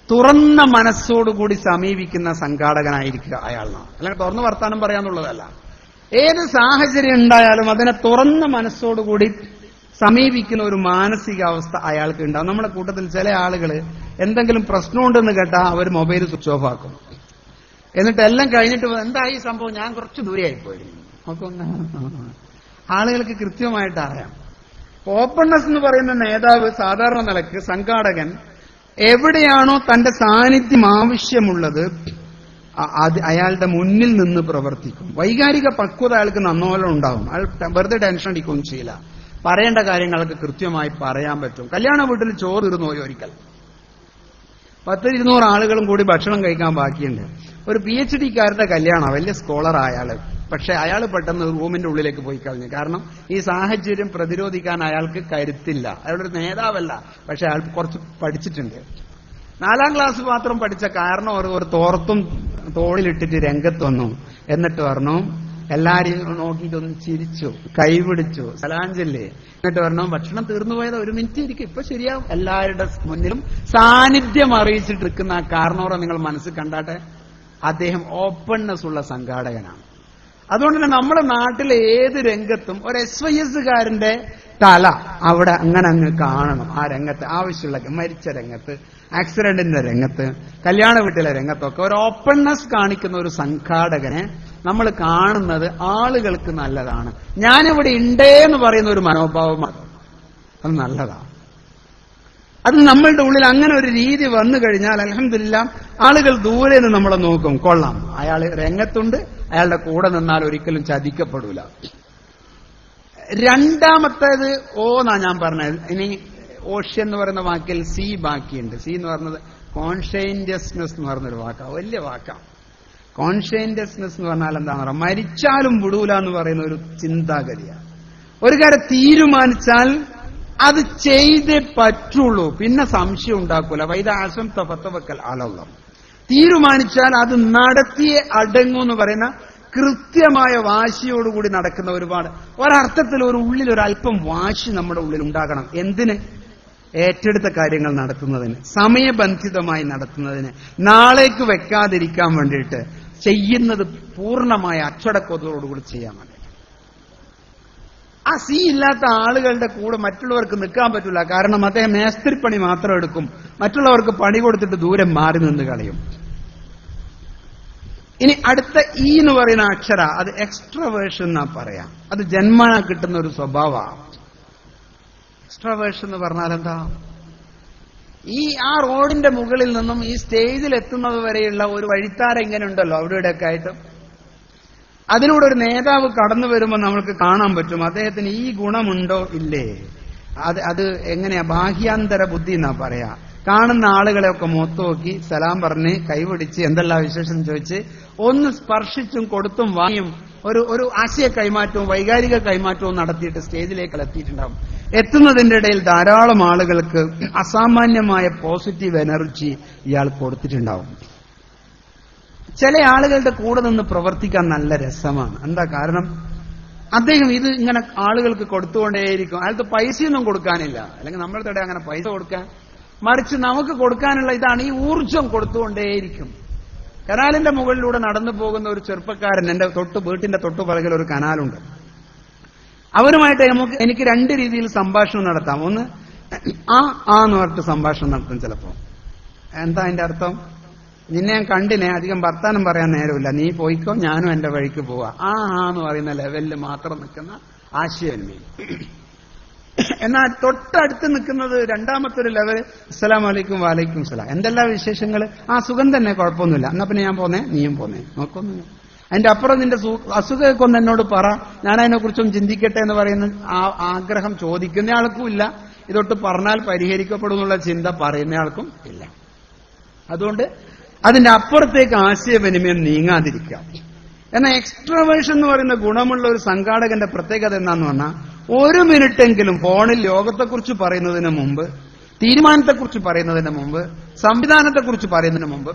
തുറന്ന മനസ്സോടുകൂടി സമീപിക്കുന്ന സംഘാടകനായിരിക്കുക അയാളാണ്. അല്ലെങ്കിൽ തുറന്ന് വർത്താനം പറയാന്നുള്ളതല്ല. ഏത് സാഹചര്യം ഉണ്ടായാലും അതിനെ തുറന്ന മനസ്സോടുകൂടി സമീപിക്കുന്ന ഒരു മാനസികാവസ്ഥ അയാൾക്ക് ഉണ്ടാവും. നമ്മുടെ കൂട്ടത്തിൽ ചില ആളുകൾ എന്തെങ്കിലും പ്രശ്നമുണ്ടെന്ന് കേട്ടാൽ അവർ മൊബൈൽ സ്വിച്ച് ഓഫ് ആക്കും. എന്നിട്ട് എല്ലാം കഴിഞ്ഞിട്ട് എന്താ ഈ സംഭവം, ഞാൻ കുറച്ച് ദൂരെയായിപ്പോയിരുന്നു. ആളുകൾക്ക് കൃത്യമായിട്ട് അറിയാം. ഓപ്പൺനെസ് എന്ന് പറയുന്ന നേതാവ്, സാധാരണ നിലക്ക് സംഘാടകൻ എവിടെയാണോ തന്റെ സാന്നിധ്യം ആവശ്യമുള്ളത് അത് അയാളുടെ മുന്നിൽ നിന്ന് പ്രവർത്തിക്കും. വൈകാരിക പക്വത അയാൾക്ക് നന്നോളം ഉണ്ടാവും. അയാൾ വെറുതെ ടെൻഷൻ അടിക്കുകയും ചെയ്യില്ല. പറയേണ്ട കാര്യങ്ങളൊക്കെ കൃത്യമായി പറയാൻ പറ്റും. കല്യാണ വീട്ടിൽ ചോറ് തീർന്നു പോയി ഒരിക്കൽ. 100-200 ആളുകളും കൂടി ഭക്ഷണം കഴിക്കാൻ ബാക്കിയുണ്ട്. ഒരു PhD കാരുടെ കല്യാണം, വലിയ സ്കോളറായ ആള്. പക്ഷെ അയാൾ പെട്ടെന്ന് റൂമിന്റെ ഉള്ളിലേക്ക് പോയി കഴിഞ്ഞു. കാരണം ഈ സാഹചര്യം പ്രതിരോധിക്കാൻ അയാൾക്ക് കരുത്തില്ല. അയാളൊരു നേതാവല്ല, പക്ഷെ അയാൾ കുറച്ച് പഠിച്ചിട്ടുണ്ട്. 4ാം ക്ലാസ് മാത്രം പഠിച്ച കാരണം ഒരു തോർത്തും തോളിലിട്ടിട്ട് രംഗത്ത് വന്നു. എന്നിട്ട് പറഞ്ഞു, എല്ലാരെയും നോക്കിയിട്ടൊന്ന് ചിരിച്ചു, കൈപിടിച്ചു, സലാം ചൊല്ലി. എന്നിട്ട് പറഞ്ഞു, ഭക്ഷണം തീർന്നു പോയത് 1 മിനിറ്റ് ഇരിക്കും, ഇപ്പൊ ശരിയാവും. എല്ലാവരുടെ മുന്നിലും സാന്നിധ്യം അറിയിച്ചിട്ടിരിക്കുന്ന ആ കാരണോറെ നിങ്ങൾ മനസ്സിൽ കണ്ടാട്ടെ. അദ്ദേഹം ഓപ്പൺനെസ് ഉള്ള സംഘാടകനാണ്. അതുകൊണ്ട് തന്നെ നമ്മുടെ നാട്ടിലെ ഏത് രംഗത്തും ഒരു SYS കാരന്റെ തല അവിടെ അങ്ങനെ അങ്ങ് കാണണം. ആ രംഗത്ത് ആവശ്യമുള്ള, മരിച്ച രംഗത്ത്, ആക്സിഡന്റിന്റെ രംഗത്ത്, കല്യാണ വീട്ടിലെ രംഗത്തൊക്കെ ഒരു ഓപ്പൺനെസ് കാണിക്കുന്ന ഒരു സംഘാടകനെ നമ്മൾ കാണുന്നത് ആളുകൾക്ക് നല്ലതാണ്. ഞാനിവിടെ ഉണ്ടേന്ന് പറയുന്ന ഒരു മനോഭാവമാണ്, അത് നല്ലതാണ്. അത് നമ്മളുടെ ഉള്ളിൽ അങ്ങനെ ഒരു രീതി വന്നു കഴിഞ്ഞാൽ അൽഹംദുലില്ലാഹ് ആളുകൾ ദൂരെ നിന്ന് നമ്മളെ നോക്കും, കൊള്ളാം, അയാൾ രംഗത്തുണ്ട്, അയാളുടെ കൂടെ നിന്നാൽ ഒരിക്കലും ചതിക്കപ്പെടൂല. 2ാമത്തേത് എന്നാ ഞാൻ പറഞ്ഞത്. ഇനി ഓഷ്യൻ എന്ന് പറയുന്ന വാക്കിൽ സി ബാക്കിയുണ്ട്. സി എന്ന് പറയുന്നത് കോൺഷ്യസ്നെസ് എന്ന് പറയുന്നൊരു വാക്കാണ്, വലിയ വാക്കാണ്. കോൺഷ്യസ്നെസ് എന്ന് പറഞ്ഞാൽ എന്താണെന്ന് പറയാം, മരിച്ചാലും വിടൂല എന്ന് പറയുന്ന ഒരു ചിന്താഗതിയാണ്. ഒരു കാര്യം തീരുമാനിച്ചാൽ അത് ചെയ്തേ പറ്റുള്ളൂ, പിന്നെ സംശയം ഉണ്ടാക്കൂല. വൈദാസം തഫത്തവക്കൽ അലല്ലാഹ്. തീരുമാനിച്ചാൽ അത് നടത്തിയേ അടങ്ങൂ എന്ന് പറയുന്ന കൃത്യമായ വാശിയോടുകൂടി നടക്കുന്ന ഒരുപാട്, ഒരർത്ഥത്തിൽ ഒരു ഉള്ളിൽ ഒരല്പം വാശി നമ്മുടെ ഉള്ളിൽ ഉണ്ടാകണം. എന്തിന്? ഏറ്റെടുത്ത കാര്യങ്ങൾ നടത്തുന്നതിന്, സമയബന്ധിതമായി നടത്തുന്നതിന്, നാളേക്ക് വെക്കാതിരിക്കാൻ വേണ്ടിയിട്ട് ചെയ്യുന്നത് പൂർണ്ണമായ അച്ചടക്കത്തോടുകൂടി ചെയ്യാൻ വേണ്ടി. ആ സി ഇല്ലാത്ത ആളുകളുടെ കൂടെ മറ്റുള്ളവർക്ക് നിൽക്കാൻ പറ്റില്ല. കാരണം അദ്ദേഹം മേസ്ത്രിപ്പണി മാത്രം എടുക്കും, മറ്റുള്ളവർക്ക് പണി കൊടുത്തിട്ട് ദൂരം മാറി നിന്ന് കളയും. ഇനി അടുത്ത ഈ എന്ന് പറയുന്ന അക്ഷര, അത് എക്സ്ട്രവേഷൻ എന്നാ പറയാം. അത് ജന്മന കിട്ടുന്ന ഒരു സ്വഭാവമാണ്. എക്സ്ട്രവേഷൻ എന്ന് പറഞ്ഞാൽ എന്താ? ആ റോഡിന്റെ മുകളിൽ നിന്നും ഈ സ്റ്റേജിൽ എത്തുന്നത് വരെയുള്ള ഒരു വഴിത്താര ഇങ്ങനെ ഉണ്ടല്ലോ അവിടെയൊക്കെ ആയിട്ട്, അതിലൂടെ ഒരു നേതാവ് കടന്നു വരുമ്പോൾ നമ്മൾക്ക് കാണാൻ പറ്റും അദ്ദേഹത്തിന് ഈ ഗുണമുണ്ടോ ഇല്ലേ. അത് എങ്ങനെയാ? ബാഹ്യാന്തര ബുദ്ധി എന്നാ പറയാ. കാണുന്ന ആളുകളെയൊക്കെ മുഖത്ത് നോക്കി സലാം പറഞ്ഞ് കൈപിടിച്ച് എന്തെല്ലാം വിശേഷം ചോദിച്ച് ഒന്ന് സ്പർശിച്ചും കൊടുത്തും വാങ്ങിയും ഒരു ആശയ കൈമാറ്റവും വൈകാരിക കൈമാറ്റവും നടത്തിയിട്ട് സ്റ്റേജിലേക്ക് എത്തിയിട്ടുണ്ടാവും. എത്തുന്നതിന്റെ ഇടയിൽ ധാരാളം ആളുകൾക്ക് അസാമാന്യമായ പോസിറ്റീവ് എനർജി ഇയാൾ കൊടുത്തിട്ടുണ്ടാവും. ചില ആളുകളുടെ കൂടെ നിന്ന് പ്രവർത്തിക്കാൻ നല്ല രസമാണ്. എന്താ കാരണം? അദ്ദേഹം ഇത് ഇങ്ങനെ ആളുകൾക്ക് കൊടുത്തുകൊണ്ടേയിരിക്കും. അയാൾക്ക് പൈസയൊന്നും കൊടുക്കാനില്ല, അല്ലെങ്കിൽ നമ്മളുടെ ഇടയിൽ അങ്ങനെ പൈസ കൊടുക്കാൻ, മറിച്ച് നമുക്ക് കൊടുക്കാനുള്ള ഇതാണ്, ഈ ഊർജം കൊടുത്തുകൊണ്ടേയിരിക്കും. കനാലിന്റെ മുകളിലൂടെ നടന്നു പോകുന്ന ഒരു ചെറുപ്പക്കാരൻ, എന്റെ വീട്ടിന്റെ തൊട്ടുപുറകിൽ ഒരു കനാലുണ്ട്. അവരുമായിട്ട് എനിക്ക് രണ്ട് രീതിയിൽ സംഭാഷണം നടത്താം. ഒന്ന് എന്ന് പറഞ്ഞിട്ട് സംഭാഷണം നടത്തും. ചിലപ്പോ എന്താ അതിന്റെ അർത്ഥം? നിന്നെ ഞാൻ കണ്ടിനെ, അധികം വർത്താനം പറയാൻ നേരമില്ല, നീ പോയിക്കോ, ഞാനും എന്റെ വഴിക്ക് പോവാ. എന്ന് പറയുന്ന ലെവലിൽ മാത്രം നിൽക്കുന്ന ആശയവിനിമയം. എന്നാൽ തൊട്ടടുത്ത് നിൽക്കുന്നത് രണ്ടാമത്തെ ഒരു ലെവൽ, അസ്സലാമു അലൈക്കും വലൈക്കും സലാം, എന്തെല്ലാം വിശേഷങ്ങൾ? സുഖം തന്നെ, കുഴപ്പമൊന്നുമില്ല, എന്നാ പിന്നെ ഞാൻ പോന്നേ, നീയും പോന്നേ, നോക്കൊന്നുമില്ല. അതിന്റെ അപ്പുറം നിന്റെ അസുഖമൊക്കെ ഒന്ന് എന്നോട് പറ, ഞാൻ അതിനെക്കുറിച്ചൊന്നും ചിന്തിക്കട്ടെ എന്ന് പറയുന്ന ആഗ്രഹം ചോദിക്കുന്ന ആൾക്കും ഇല്ല. ഇതൊട്ട് പറഞ്ഞാൽ പരിഹരിക്കപ്പെടുന്നുള്ള ചിന്ത പറയുന്നയാൾക്കും ഇല്ല. അതുകൊണ്ട് അതിന്റെ അപ്പുറത്തേക്ക് ആശയവിനിമയം നീങ്ങാതിരിക്കുക. എന്നാൽ എക്സ്ട്രോവേർഷൻ എന്ന് പറയുന്ന ഗുണമുള്ള ഒരു സംഘാടകന്റെ പ്രത്യേകത എന്താന്ന് പറഞ്ഞാൽ, ഒരു മിനിറ്റെങ്കിലും ഫോണിൽ ലോകത്തെക്കുറിച്ച് പറയുന്നതിന് മുമ്പ്, തീരുമാനത്തെക്കുറിച്ച് പറയുന്നതിന് മുമ്പ്, സംവിധാനത്തെക്കുറിച്ച് പറയുന്നതിന് മുമ്പ്,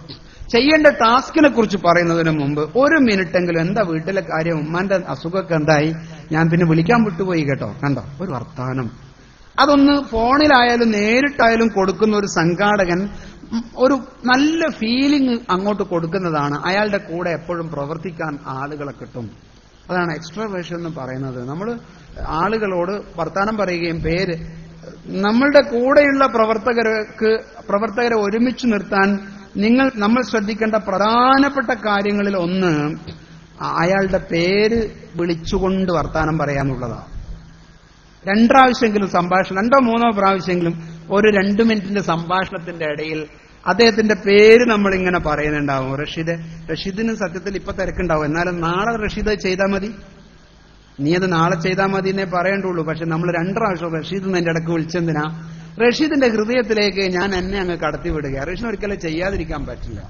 ചെയ്യേണ്ട ടാസ്കിനെ കുറിച്ച് പറയുന്നതിന് മുമ്പ് ഒരു മിനിറ്റെങ്കിലും എന്താ വീട്ടിലെ കാര്യം, ഉമ്മാന്റെ അസുഖമൊക്കെ എന്തായി, ഞാൻ പിന്നെ വിളിക്കാൻ വിട്ടുപോയി കേട്ടോ, കണ്ടോ, ഒരു വർത്താനം, അതൊന്ന് ഫോണിലായാലും നേരിട്ടായാലും കൊടുക്കുന്ന ഒരു സംഘാടകൻ ഒരു നല്ല ഫീലിംഗ് അങ്ങോട്ട് കൊടുക്കുന്നതാണ്. അയാളുടെ കൂടെ എപ്പോഴും പ്രവർത്തിക്കാൻ ആളുകളെ കിട്ടും. അതാണ് എക്സ്ട്രാവേഷൻ എന്ന് പറയുന്നത്. നമ്മൾ ആളുകളോട് വർത്താനം പറയുകയും നമ്മളുടെ കൂടെയുള്ള പ്രവർത്തകരെ ഒരുമിച്ച് നിർത്താൻ നമ്മൾ ശ്രദ്ധിക്കേണ്ട പ്രധാനപ്പെട്ട കാര്യങ്ങളിൽ ഒന്ന് അയാളുടെ പേര് വിളിച്ചുകൊണ്ട് വർത്താനം പറയാന്നുള്ളതാണ്. രണ്ടാവശ്യമെങ്കിലും സംഭാഷണം, 2-3 പ്രാവശ്യമെങ്കിലും ഒരു 2 മിനിറ്റിന്റെ സംഭാഷണത്തിന്റെ ഇടയിൽ അദ്ദേഹത്തിന്റെ പേര് നമ്മളിങ്ങനെ പറയുന്നുണ്ടാവും. റഷീദിന് സത്യത്തിൽ ഇപ്പൊ തിരക്കുണ്ടാവും, എന്നാലും നാളെ റഷീദ് ചെയ്താൽ മതി, നീ അത് നാളെ ചെയ്താൽ മതി എന്നേ പറയേണ്ടുള്ളൂ. പക്ഷെ നമ്മൾ 2 പ്രാവശ്യം റഷീദ് എന്റെ ഇടയ്ക്ക് വിളിച്ചെന്തിനാ? റഷീദിന്റെ ഹൃദയത്തിലേക്ക് ഞാൻ എന്നെ അങ്ങ് കടത്തിവിടുക. റഷീദിന് ഒരിക്കലും ചെയ്യാതിരിക്കാൻ പറ്റില്ല.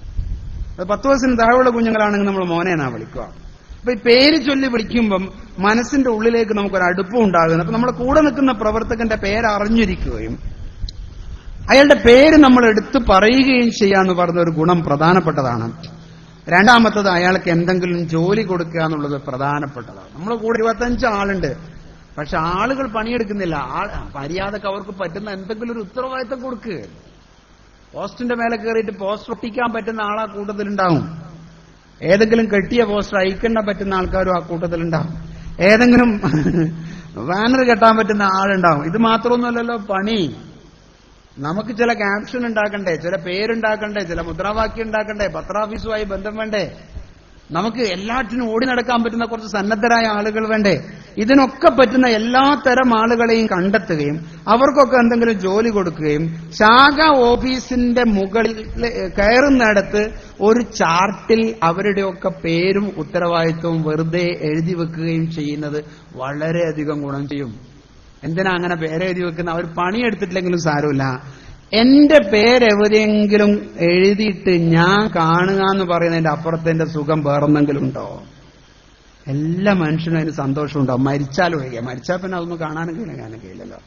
അത് 10 വയസ്സിന് താഴെയുള്ള കുഞ്ഞുങ്ങളാണെങ്കിൽ നമ്മൾ മോനെ എന്നാ വിളിക്കുക. അപ്പൊ ഈ പേര് ചൊല്ലി വിളിക്കുമ്പം മനസ്സിന്റെ ഉള്ളിലേക്ക് നമുക്കൊരു അടുപ്പം ഉണ്ടാകുന്നു. അപ്പൊ നമ്മുടെ കൂടെ നിൽക്കുന്ന പ്രവർത്തകന്റെ പേര് അറിഞ്ഞിരിക്കുകയും അയാളുടെ പേര് നമ്മൾ എടുത്തു പറയുകയും ചെയ്യാന്ന് പറഞ്ഞ ഒരു ഗുണം പ്രധാനപ്പെട്ടതാണ്. രണ്ടാമത്തത്, അയാൾക്ക് എന്തെങ്കിലും ജോലി കൊടുക്കുക എന്നുള്ളത് പ്രധാനപ്പെട്ടതാണ്. നമ്മളെ കൂടെ 25 ആളുണ്ട്, പക്ഷെ ആളുകൾ പണിയെടുക്കുന്നില്ല. മര്യാദക്ക് അവർക്ക് പറ്റുന്ന എന്തെങ്കിലും ഒരു ഉത്തരവാദിത്തം കൊടുക്കുക. പോസ്റ്റിന്റെ മേലെ കയറിയിട്ട് പോസ്റ്റർ ഒട്ടിക്കാൻ പറ്റുന്ന ആളാ കൂട്ടത്തിലുണ്ടാവും. ഏതെങ്കിലും കെട്ടിയ പോസ്റ്റർ അയക്കാൻ പറ്റുന്ന ആൾക്കാരും ആ കൂട്ടത്തിലുണ്ടാവും. ഏതെങ്കിലും ബാനർ കെട്ടാൻ പറ്റുന്ന ആളുണ്ടാവും. ഇത് മാത്രമൊന്നുമല്ലല്ലോ പണി. നമുക്ക് ചില ക്യാപ്ഷൻ ഉണ്ടാക്കണ്ടേ, ചില പേരുണ്ടാക്കണ്ടേ, ചില മുദ്രാവാക്യം ഉണ്ടാക്കണ്ടേ, പത്രാഫീസുമായി ബന്ധം വേണ്ടേ, നമുക്ക് എല്ലാറ്റിനും ഓടി നടക്കാൻ പറ്റുന്ന കുറച്ച് സന്നദ്ധരായ ആളുകൾ വേണ്ടേ. ഇതിനൊക്കെ പറ്റുന്ന എല്ലാ തരം ആളുകളെയും കണ്ടെത്തുകയും അവർക്കൊക്കെ എന്തെങ്കിലും ജോലി കൊടുക്കുകയും ശാഖ ഓഫീസിന്റെ മുകളിൽ കയറുന്നിടത്ത് ഒരു ചാർട്ടിൽ അവരുടെയൊക്കെ പേരും ഉത്തരവാദിത്വവും വെറുതെ എഴുതി വെക്കുകയും ചെയ്യുന്നത് വളരെയധികം ഗുണം ചെയ്യും. എന്തിനാ അങ്ങനെ പേരെഴുതി വെക്കുന്ന? അവർ പണിയെടുത്തിട്ടില്ലെങ്കിലും സാരമില്ല, എന്റെ പേരെവിടെയെങ്കിലും എഴുതിയിട്ട് ഞാൻ കാണുക എന്ന് പറയുന്നതിന്റെ അപ്പുറത്തെ സുഖം വേറെന്തെങ്കിലും ഉണ്ടോ? എല്ലാ മനുഷ്യനും അതിന് സന്തോഷമുണ്ടാവും, മരിച്ചാലൊഴികെ. മരിച്ചാൽ പിന്നെ അതൊന്നും കാണാനും കഴിയില്ലല്ലോ.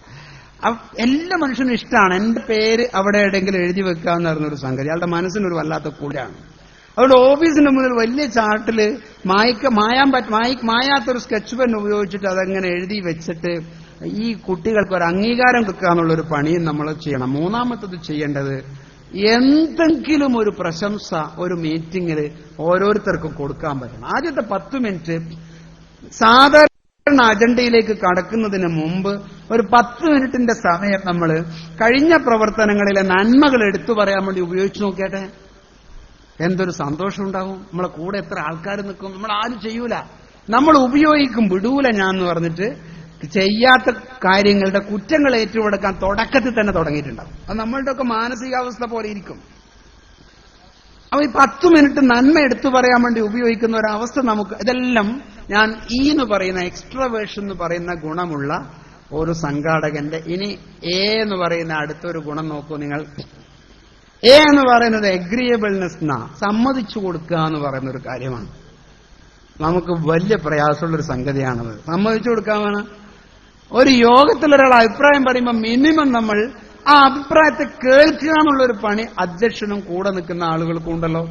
എല്ലാ മനുഷ്യനും ഇഷ്ടമാണ് എന്റെ പേര് അവിടെ എവിടെയെങ്കിലും എഴുതി വെക്കുക എന്ന് പറഞ്ഞൊരു സംഗതി. അയാളുടെ മനസ്സിനൊരു വല്ലാത്ത കൂടാണ്. അതുകൊണ്ട് ഓഫീസിന്റെ മുന്നിൽ വലിയ ചാർട്ടില് മായാത്തൊരു സ്കെച്ച് പെൻ ഉപയോഗിച്ചിട്ട് അതങ്ങനെ എഴുതി വെച്ചിട്ട് ഈ കുട്ടികൾക്ക് ഒരു അംഗീകാരം കൊടുക്കുക എന്നുള്ളൊരു പണിയും നമ്മൾ ചെയ്യണം. മൂന്നാമത്തത് ചെയ്യേണ്ടത് എന്തെങ്കിലും ഒരു പ്രശംസ ഒരു മീറ്റിംഗിൽ ഓരോരുത്തർക്കും കൊടുക്കാൻ പറ്റണം. ആദ്യത്തെ 10 മിനിറ്റ് സാധാരണ അജണ്ടയിലേക്ക് കടക്കുന്നതിന് മുമ്പ് ഒരു 10 മിനിറ്റിന്റെ സമയം നമ്മൾ കഴിഞ്ഞ പ്രവർത്തനങ്ങളിലെ നന്മകൾ എടുത്തു പറയാൻ വേണ്ടി ഉപയോഗിച്ചു നോക്കിയാട്ടെ. എന്തൊരു സന്തോഷം ഉണ്ടാവും. നമ്മളെ കൂടെ എത്ര ആൾക്കാർ നിൽക്കും. നമ്മൾ ആരും ചെയ്യൂല, നമ്മൾ ഉപയോഗിക്കും. വിടൂല ഞാൻ എന്ന് പറഞ്ഞിട്ട് ചെയ്യാത്ത കാര്യങ്ങളുടെ കുറ്റങ്ങൾ ഏറ്റുകൊടുക്കാൻ തുടക്കത്തിൽ തന്നെ തുടങ്ങിയിട്ടുണ്ടാവും. അത് നമ്മളുടെയൊക്കെ മാനസികാവസ്ഥ പോലെ ഇരിക്കും. അപ്പൊ ഈ 10 മിനിറ്റ് നന്മ എടുത്തു പറയാൻ വേണ്ടി ഉപയോഗിക്കുന്ന ഒരവസ്ഥ നമുക്ക്, ഇതെല്ലാം ഞാൻ എന്ന് പറയുന്ന എക്സ്ട്രാവേർഷൻ എന്ന് പറയുന്ന ഗുണമുള്ള ഒരു സംഘാടകന്റെ. ഇനി എന്ന് പറയുന്ന അടുത്തൊരു ഗുണം നോക്കൂ നിങ്ങൾ. എന്ന് പറയുന്നത് എഗ്രിയബിൾനെസ്, സമ്മതിച്ചു കൊടുക്കുക എന്ന് പറയുന്ന ഒരു കാര്യമാണ്. നമുക്ക് വലിയ പ്രയാസമുള്ളൊരു സംഗതിയാണത്. സമ്മതിച്ചു കൊടുക്കാമെന്ന് ഒരു യോഗത്തിൽ ഒരാൾ അഭിപ്രായം പറയുമ്പോൾ മിനിമം നമ്മൾ ആ അഭിപ്രായത്തെ കേൾക്കുക എന്നുള്ളൊരു പണി അധ്യക്ഷനും കൂടെ നിൽക്കുന്ന ആളുകൾക്കും ഉണ്ടല്ലോ.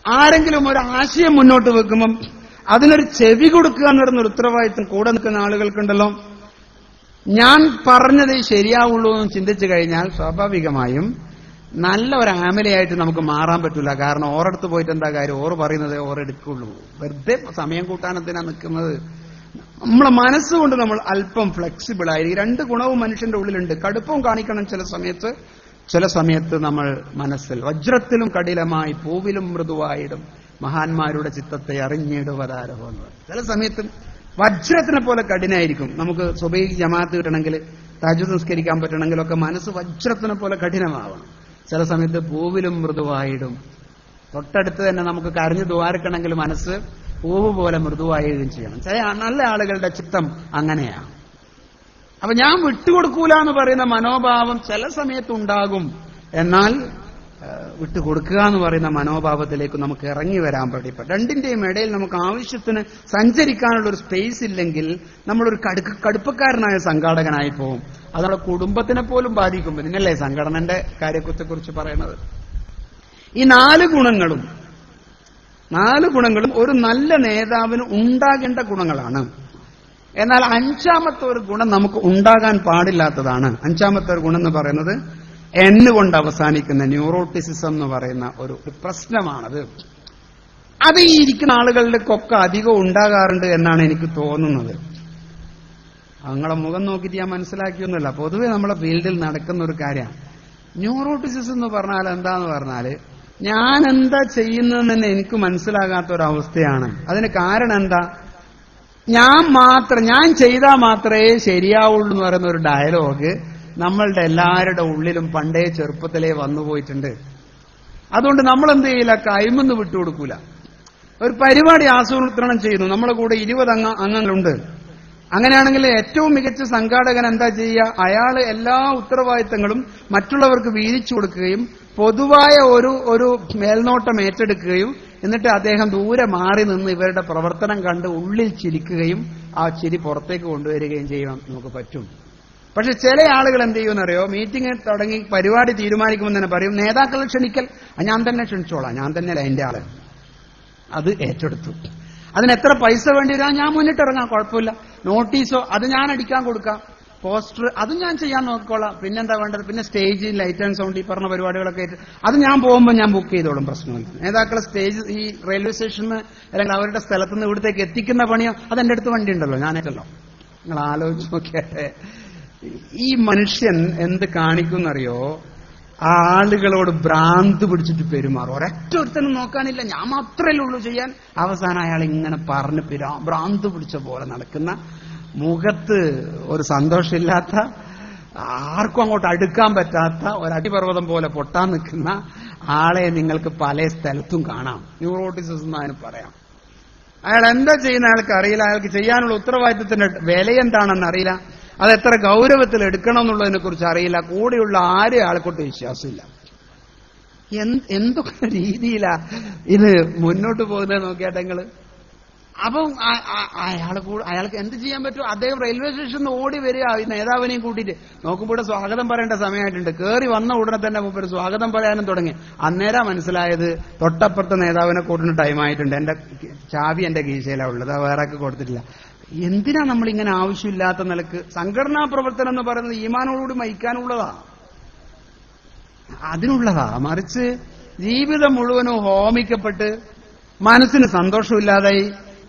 ആരെങ്കിലും ഒരു ആശയം മുന്നോട്ട് വെക്കുമ്പം അതിനൊരു ചെവി കൊടുക്കുക എന്ന് പറയുന്ന ഒരു ഉത്തരവാദിത്വം കൂടെ നിൽക്കുന്ന ആളുകൾക്കുണ്ടല്ലോ. ഞാൻ പറഞ്ഞത് ശരിയാവുള്ളൂ എന്ന് ചിന്തിച്ചു കഴിഞ്ഞാൽ സ്വാഭാവികമായും നല്ല ഒരു ആമലയായിട്ട് നമുക്ക് മാറാൻ പറ്റില്ല. കാരണം ഓരടുത്ത് പോയിട്ട് എന്താ കാര്യം, ഓറ് പറയുന്നതേ ഓരെടുക്കുള്ളൂ. വെറുതെ സമയം കൂട്ടാനത്തിനാ നിൽക്കുന്നത്. നമ്മളെ മനസ്സുകൊണ്ട് നമ്മൾ അല്പം ഫ്ലെക്സിബിൾ ആയിരിക്കും. 2 ഗുണവും മനുഷ്യന്റെ ഉള്ളിലുണ്ട്. കടുപ്പവും കാണിക്കണം ചില സമയത്ത് നമ്മൾ മനസ്സിൽ വജ്രത്തിലും കഠിനമായി പൂവിലും മൃദുവായിടും മഹാന്മാരുടെ ചിത്തത്തെ അറിഞ്ഞിടുവതാരഹമെന്ന്. ചില സമയത്ത് വജ്രത്തിനെ പോലെ കഠിനമായിരിക്കും. നമുക്ക് സുബഹി ജമാഅത്ത് കിട്ടണമെങ്കിൽ, തഹജ്ജുദ് നിസ്കരിക്കാൻ പറ്റണമെങ്കിലൊക്കെ മനസ്സ് വജ്രത്തിനെ പോലെ കഠിനമാവണം. ചില സമയത്ത് പൂവിലും മൃദുവായിടും. തൊട്ടടുത്ത് തന്നെ നമുക്ക് കരഞ്ഞു ദ്വാരക്കണമെങ്കിൽ മനസ്സ് പൂവ് പോലെ മൃദുവായുകയും ചെയ്യണം. ചില നല്ല ആളുകളുടെ ചിത്തം അങ്ങനെയാണ്. അപ്പൊ ഞാൻ വിട്ടുകൊടുക്കൂല എന്ന് പറയുന്ന മനോഭാവം ചില സമയത്തുണ്ടാകും. എന്നാൽ വിട്ടുകൊടുക്കുക എന്ന് പറയുന്ന മനോഭാവത്തിലേക്ക് നമുക്ക് ഇറങ്ങി വരാൻ പഠിപ്പം. രണ്ടിന്റെയും ഇടയിൽ നമുക്ക് ആവശ്യത്തിന് സഞ്ചരിക്കാനുള്ള ഒരു സ്പേസ് ഇല്ലെങ്കിൽ നമ്മളൊരു കടുപ്പക്കാരനായ സംഘാടകനായി പോകും. അത് നമ്മുടെ കുടുംബത്തിനെ പോലും ബാധിക്കും. ഇതിനല്ലേ സംഘടനന്റെ കാര്യത്തെക്കുറിച്ച് പറയുന്നത്. ഈ 4 ഗുണങ്ങളും ഒരു നല്ല നേതാവിന് ഉണ്ടാകേണ്ട ഗുണങ്ങളാണ്. എന്നാൽ 5ാമത്തെ ഒരു ഗുണം നമുക്ക് ഉണ്ടാകാൻ പാടില്ലാത്തതാണ്. 5ാമത്തെ ഒരു ഗുണം എന്ന് പറയുന്നത് കൊണ്ട് അവസാനിക്കുന്ന ന്യൂറോട്ടിസിസം എന്ന് പറയുന്ന ഒരു പ്രശ്നമാണത്. അത് ഈ ഇരിക്കുന്ന ആളുകളിലേക്കൊക്കെ അധികം ഉണ്ടാകാറുണ്ട് എന്നാണ് എനിക്ക് തോന്നുന്നത്. നിങ്ങളെ മുഖം നോക്കിയിട്ട് ഞാൻ മനസ്സിലാക്കിയൊന്നുമില്ല. പൊതുവെ നമ്മളെ ഫീൽഡിൽ നടക്കുന്ന ഒരു കാര്യമാണ് ന്യൂറോട്ടിസിസം എന്ന് പറഞ്ഞാൽ. എന്താന്ന് പറഞ്ഞാൽ ഞാൻ എന്താ ചെയ്യുന്നതെന്ന് തന്നെ എനിക്ക് മനസ്സിലാകാത്ത ഒരവസ്ഥയാണ്. അതിന് കാരണം എന്താ, ഞാൻ ചെയ്താൽ മാത്രമേ ശരിയാവുള്ളൂ എന്ന് പറയുന്ന ഒരു ഡയലോഗ് നമ്മളുടെ എല്ലാവരുടെ ഉള്ളിലും പണ്ടേ ചെറുപ്പത്തിലേ വന്നുപോയിട്ടുണ്ട്. അതുകൊണ്ട് നമ്മൾ എന്ത് ചെയ്യില്ല, കൈമൊന്ന് വിട്ടുകൊടുക്കൂല. ഒരു പരിപാടി ആസൂത്രണം ചെയ്യുന്നു, നമ്മളെ കൂടെ 20 അംഗങ്ങളുണ്ട്. അങ്ങനെയാണെങ്കിൽ ഏറ്റവും മികച്ച സംഘാടകൻ എന്താ ചെയ്യുക, അയാൾ എല്ലാ ഉത്തരവാദിത്തങ്ങളും മറ്റുള്ളവർക്ക് വീതിച്ചു കൊടുക്കുകയും പൊതുവായ ഒരു മേൽനോട്ടം ഏറ്റെടുക്കുകയും എന്നിട്ട് അദ്ദേഹം ദൂരെ മാറി നിന്ന് ഇവരുടെ പ്രവർത്തനം കണ്ട് ഉള്ളിൽ ചിരിക്കുകയും ആ ചിരി പുറത്തേക്ക് കൊണ്ടുവരികയും ചെയ്യാൻ നമുക്ക് പറ്റും. പക്ഷെ ചില ആളുകൾ എന്ത് ചെയ്യുമെന്നറിയോ, മീറ്റിംഗ് തുടങ്ങി പരിപാടി തീരുമാനിക്കുമ്പോൾ തന്നെ പറയും നേതാക്കളെ ക്ഷണിക്കൽ ഞാൻ തന്നെ ക്ഷണിച്ചോളാം, ഞാൻ തന്നെ അതിന്റെ ആള്. അത് ഏറ്റെടുത്തു. അതിന് എത്ര പൈസ വേണ്ടി വരാം, ഞാൻ മുന്നിട്ടിറങ്ങാം, കുഴപ്പമില്ല. നോട്ടീസോ അത് ഞാൻ അടിക്കാൻ കൊടുക്കാം, പോസ്റ്റർ അത് ഞാൻ ചെയ്യാൻ നോക്കിക്കോളാം. പിന്നെന്താ വേണ്ടത്, പിന്നെ സ്റ്റേജ്, ലൈറ്റ് ആൻഡ് സൗണ്ട്, ഈ പറഞ്ഞ പരിപാടികളൊക്കെ അത് ഞാൻ പോകുമ്പോൾ ഞാൻ ബുക്ക് ചെയ്തോളും, പ്രശ്നമില്ല. നേതാക്കളെ സ്റ്റേജ് ഈ റെയിൽവേ സ്റ്റേഷനിൽ അല്ലെങ്കിൽ അവരുടെ സ്ഥലത്തുനിന്ന് ഇവിടത്തേക്ക് എത്തിക്കുന്ന പണിയോ അത് എന്റെ അടുത്ത് വണ്ടി ഉണ്ടല്ലോ, ഞാനേറ്റല്ലോ. നിങ്ങൾ ആലോചിച്ച് നോക്കിയാട്ടെ, ഈ മനുഷ്യൻ എന്ത് കാണിക്കുന്നറിയോ, ആ ആളുകളോട് ഭ്രാന്ത് പിടിച്ചിട്ട് പെരുമാറും. ഒരൊറ്റ ഒരുത്തനും നോക്കാനില്ല, ഞാൻ മാത്രമേ ഉള്ളൂ ചെയ്യാൻ. അവസാനം അയാൾ ഇങ്ങനെ പറഞ്ഞ് ഭ്രാന്ത് പിടിച്ച പോലെ നടക്കുന്ന, മുഖത്ത് ഒരു സന്തോഷമില്ലാത്ത, ആർക്കും അങ്ങോട്ട് അടുക്കാൻ പറ്റാത്ത ഒരു അടിപർവ്വതം പോലെ പൊട്ടാൻ നിൽക്കുന്ന ആളെ നിങ്ങൾക്ക് പല സ്ഥലത്തും കാണാം. ന്യൂറോട്ടിസിസ് എന്ന് അതിന് പറയാം. അയാൾ എന്താ ചെയ്യുന്ന അയാൾക്ക് അറിയില്ല, അയാൾക്ക് ചെയ്യാനുള്ള ഉത്തരവാദിത്വത്തിന്റെ വില എന്താണെന്ന് അറിയില്ല, അത് എത്ര ഗൗരവത്തിൽ എടുക്കണം എന്നുള്ളതിനെ കുറിച്ച് അറിയില്ല, കൂടെയുള്ള ആരും ആൾക്കൊട്ട് വിശ്വാസമില്ല. എന്തൊക്കെ രീതിയിലാ ഇത് മുന്നോട്ട് പോകുന്നത് നോക്കിയാട്ടെ നിങ്ങള്. അപ്പം അയാൾക്ക് എന്ത് ചെയ്യാൻ പറ്റും, അദ്ദേഹം റെയിൽവേ സ്റ്റേഷനിൽ ഓടി വരിക ഈ നേതാവിനെയും കൂട്ടിയിട്ട്. നോക്കുമ്പോൾ ഇവിടെ സ്വാഗതം പറയേണ്ട സമയമായിട്ടുണ്ട്. കയറി വന്ന ഉടനെ തന്നെ മുമ്പ് സ്വാഗതം പറയാനും തുടങ്ങി. അന്നേരം മനസ്സിലായത് തൊട്ടപ്പുറത്തെ നേതാവിനെ കൂട്ടുന്ന ടൈമായിട്ടുണ്ട്, എന്റെ ചാവി എന്റെ കീശയിലാണ് ഉള്ളത്, വേറെ കൊടുത്തിട്ടില്ല. എന്തിനാ നമ്മളിങ്ങനെ ആവശ്യമില്ലാത്ത നിലക്ക്? സംഘടനാ പ്രവർത്തനം എന്ന് പറയുന്നത് ഈമാനോടുകൂടി മരിക്കാനുള്ളതാ, അതിനുള്ളതാ. മറിച്ച് ജീവിതം മുഴുവനും ഹോമിക്കപ്പെട്ട് മനസ്സിന് സന്തോഷമില്ലാതായി,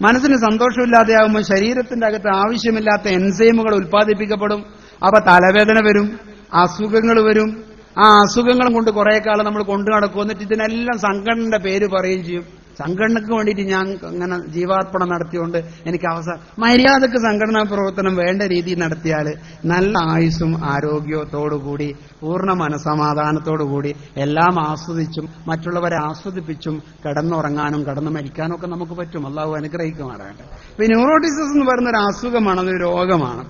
മനസ്സിന് സന്തോഷമില്ലാതെയാകുമ്പോൾ ശരീരത്തിന്റെ അകത്ത് ആവശ്യമില്ലാത്ത എൻസൈമുകൾ ഉൽപ്പാദിപ്പിക്കപ്പെടും. അപ്പൊ തലവേദന വരും, അസുഖങ്ങൾ വരും. ആ അസുഖങ്ങളും കൊണ്ട് കുറെ കാലം നമ്മൾ കൊണ്ടു നടക്കും. എന്നിട്ട് ഇതിനെല്ലാം സംഘടനയുടെ പേര് പറയുകയും ചെയ്യും. സംഘടനയ്ക്ക് വേണ്ടിയിട്ട് ഞാൻ ഇങ്ങനെ ജീവാർപ്പണം നടത്തിയോണ്ട് എനിക്ക് അവസാനം മര്യാദക്ക് സംഘടനാ പ്രവർത്തനം വേണ്ട രീതിയിൽ നടത്തിയാൽ നല്ല ആയുസ്സും ആരോഗ്യത്തോടുകൂടി പൂർണ്ണ മനസമാധാനത്തോടുകൂടി എല്ലാം ആസ്വദിച്ചും മറ്റുള്ളവരെ ആസ്വദിപ്പിച്ചും കിടന്നുറങ്ങാനും കിടന്നു മരിക്കാനും ഒക്കെ നമുക്ക് പറ്റും. അള്ളാഹു അനുഗ്രഹിക്കുമാറാകട്ടെ. ഇപ്പൊ ന്യൂറോട്ടിസിസ് എന്ന് പറയുന്ന ഒരു അസുഖമാണ്, അതൊരു രോഗമാണ്.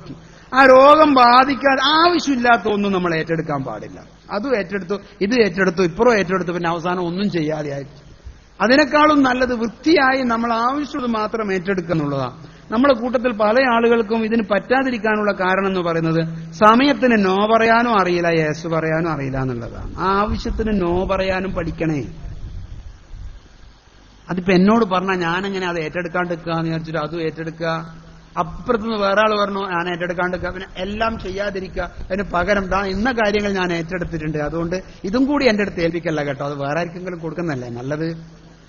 ആ രോഗം ബാധിക്കാതെ ആവശ്യമില്ലാത്ത ഒന്നും നമ്മൾ ഏറ്റെടുക്കാൻ പാടില്ല. അതും ഏറ്റെടുത്തു, ഇത് ഏറ്റെടുത്തു, ഇപ്പുറം ഏറ്റെടുത്തു, പിന്നെ അവസാനം ഒന്നും ചെയ്യാതെ ആയി. അതിനേക്കാളും നല്ലത് വൃത്തിയായി നമ്മൾ ആവശ്യമുള്ളത് മാത്രം ഏറ്റെടുക്കുക എന്നുള്ളതാണ്. നമ്മളെ കൂട്ടത്തിൽ പല ആളുകൾക്കും ഇതിന് പറ്റാതിരിക്കാനുള്ള കാരണം എന്ന് പറയുന്നത് സമയത്തിന് നോ പറയാനും അറിയില്ല, യേസ് പറയാനും അറിയില്ല എന്നുള്ളതാണ്. ആ ആവശ്യത്തിന് നോ പറയാനും പഠിക്കണേ. അതിപ്പോ എന്നോട് പറഞ്ഞാൽ ഞാനെങ്ങനെ അത് ഏറ്റെടുക്കാണ്ടിരിക്കുക എന്ന് വിചാരിച്ചിട്ട് അതും ഏറ്റെടുക്കുക. അപ്പുറത്തുനിന്ന് വേറെ ആൾ പറഞ്ഞു ഞാൻ ഏറ്റെടുക്കാണ്ടിരിക്കുക, പിന്നെ എല്ലാം ചെയ്യാതിരിക്കുക. അതിന് പകരം ഇന്ന കാര്യങ്ങൾ ഞാൻ ഏറ്റെടുത്തിട്ടുണ്ട്, അതുകൊണ്ട് ഇതും കൂടി എന്റെ അടുത്ത് ഏൽപ്പിക്കല്ല കേട്ടോ, അത് വേറെ ആർക്കെങ്കിലും കൊടുക്കുന്നല്ലേ നല്ലത്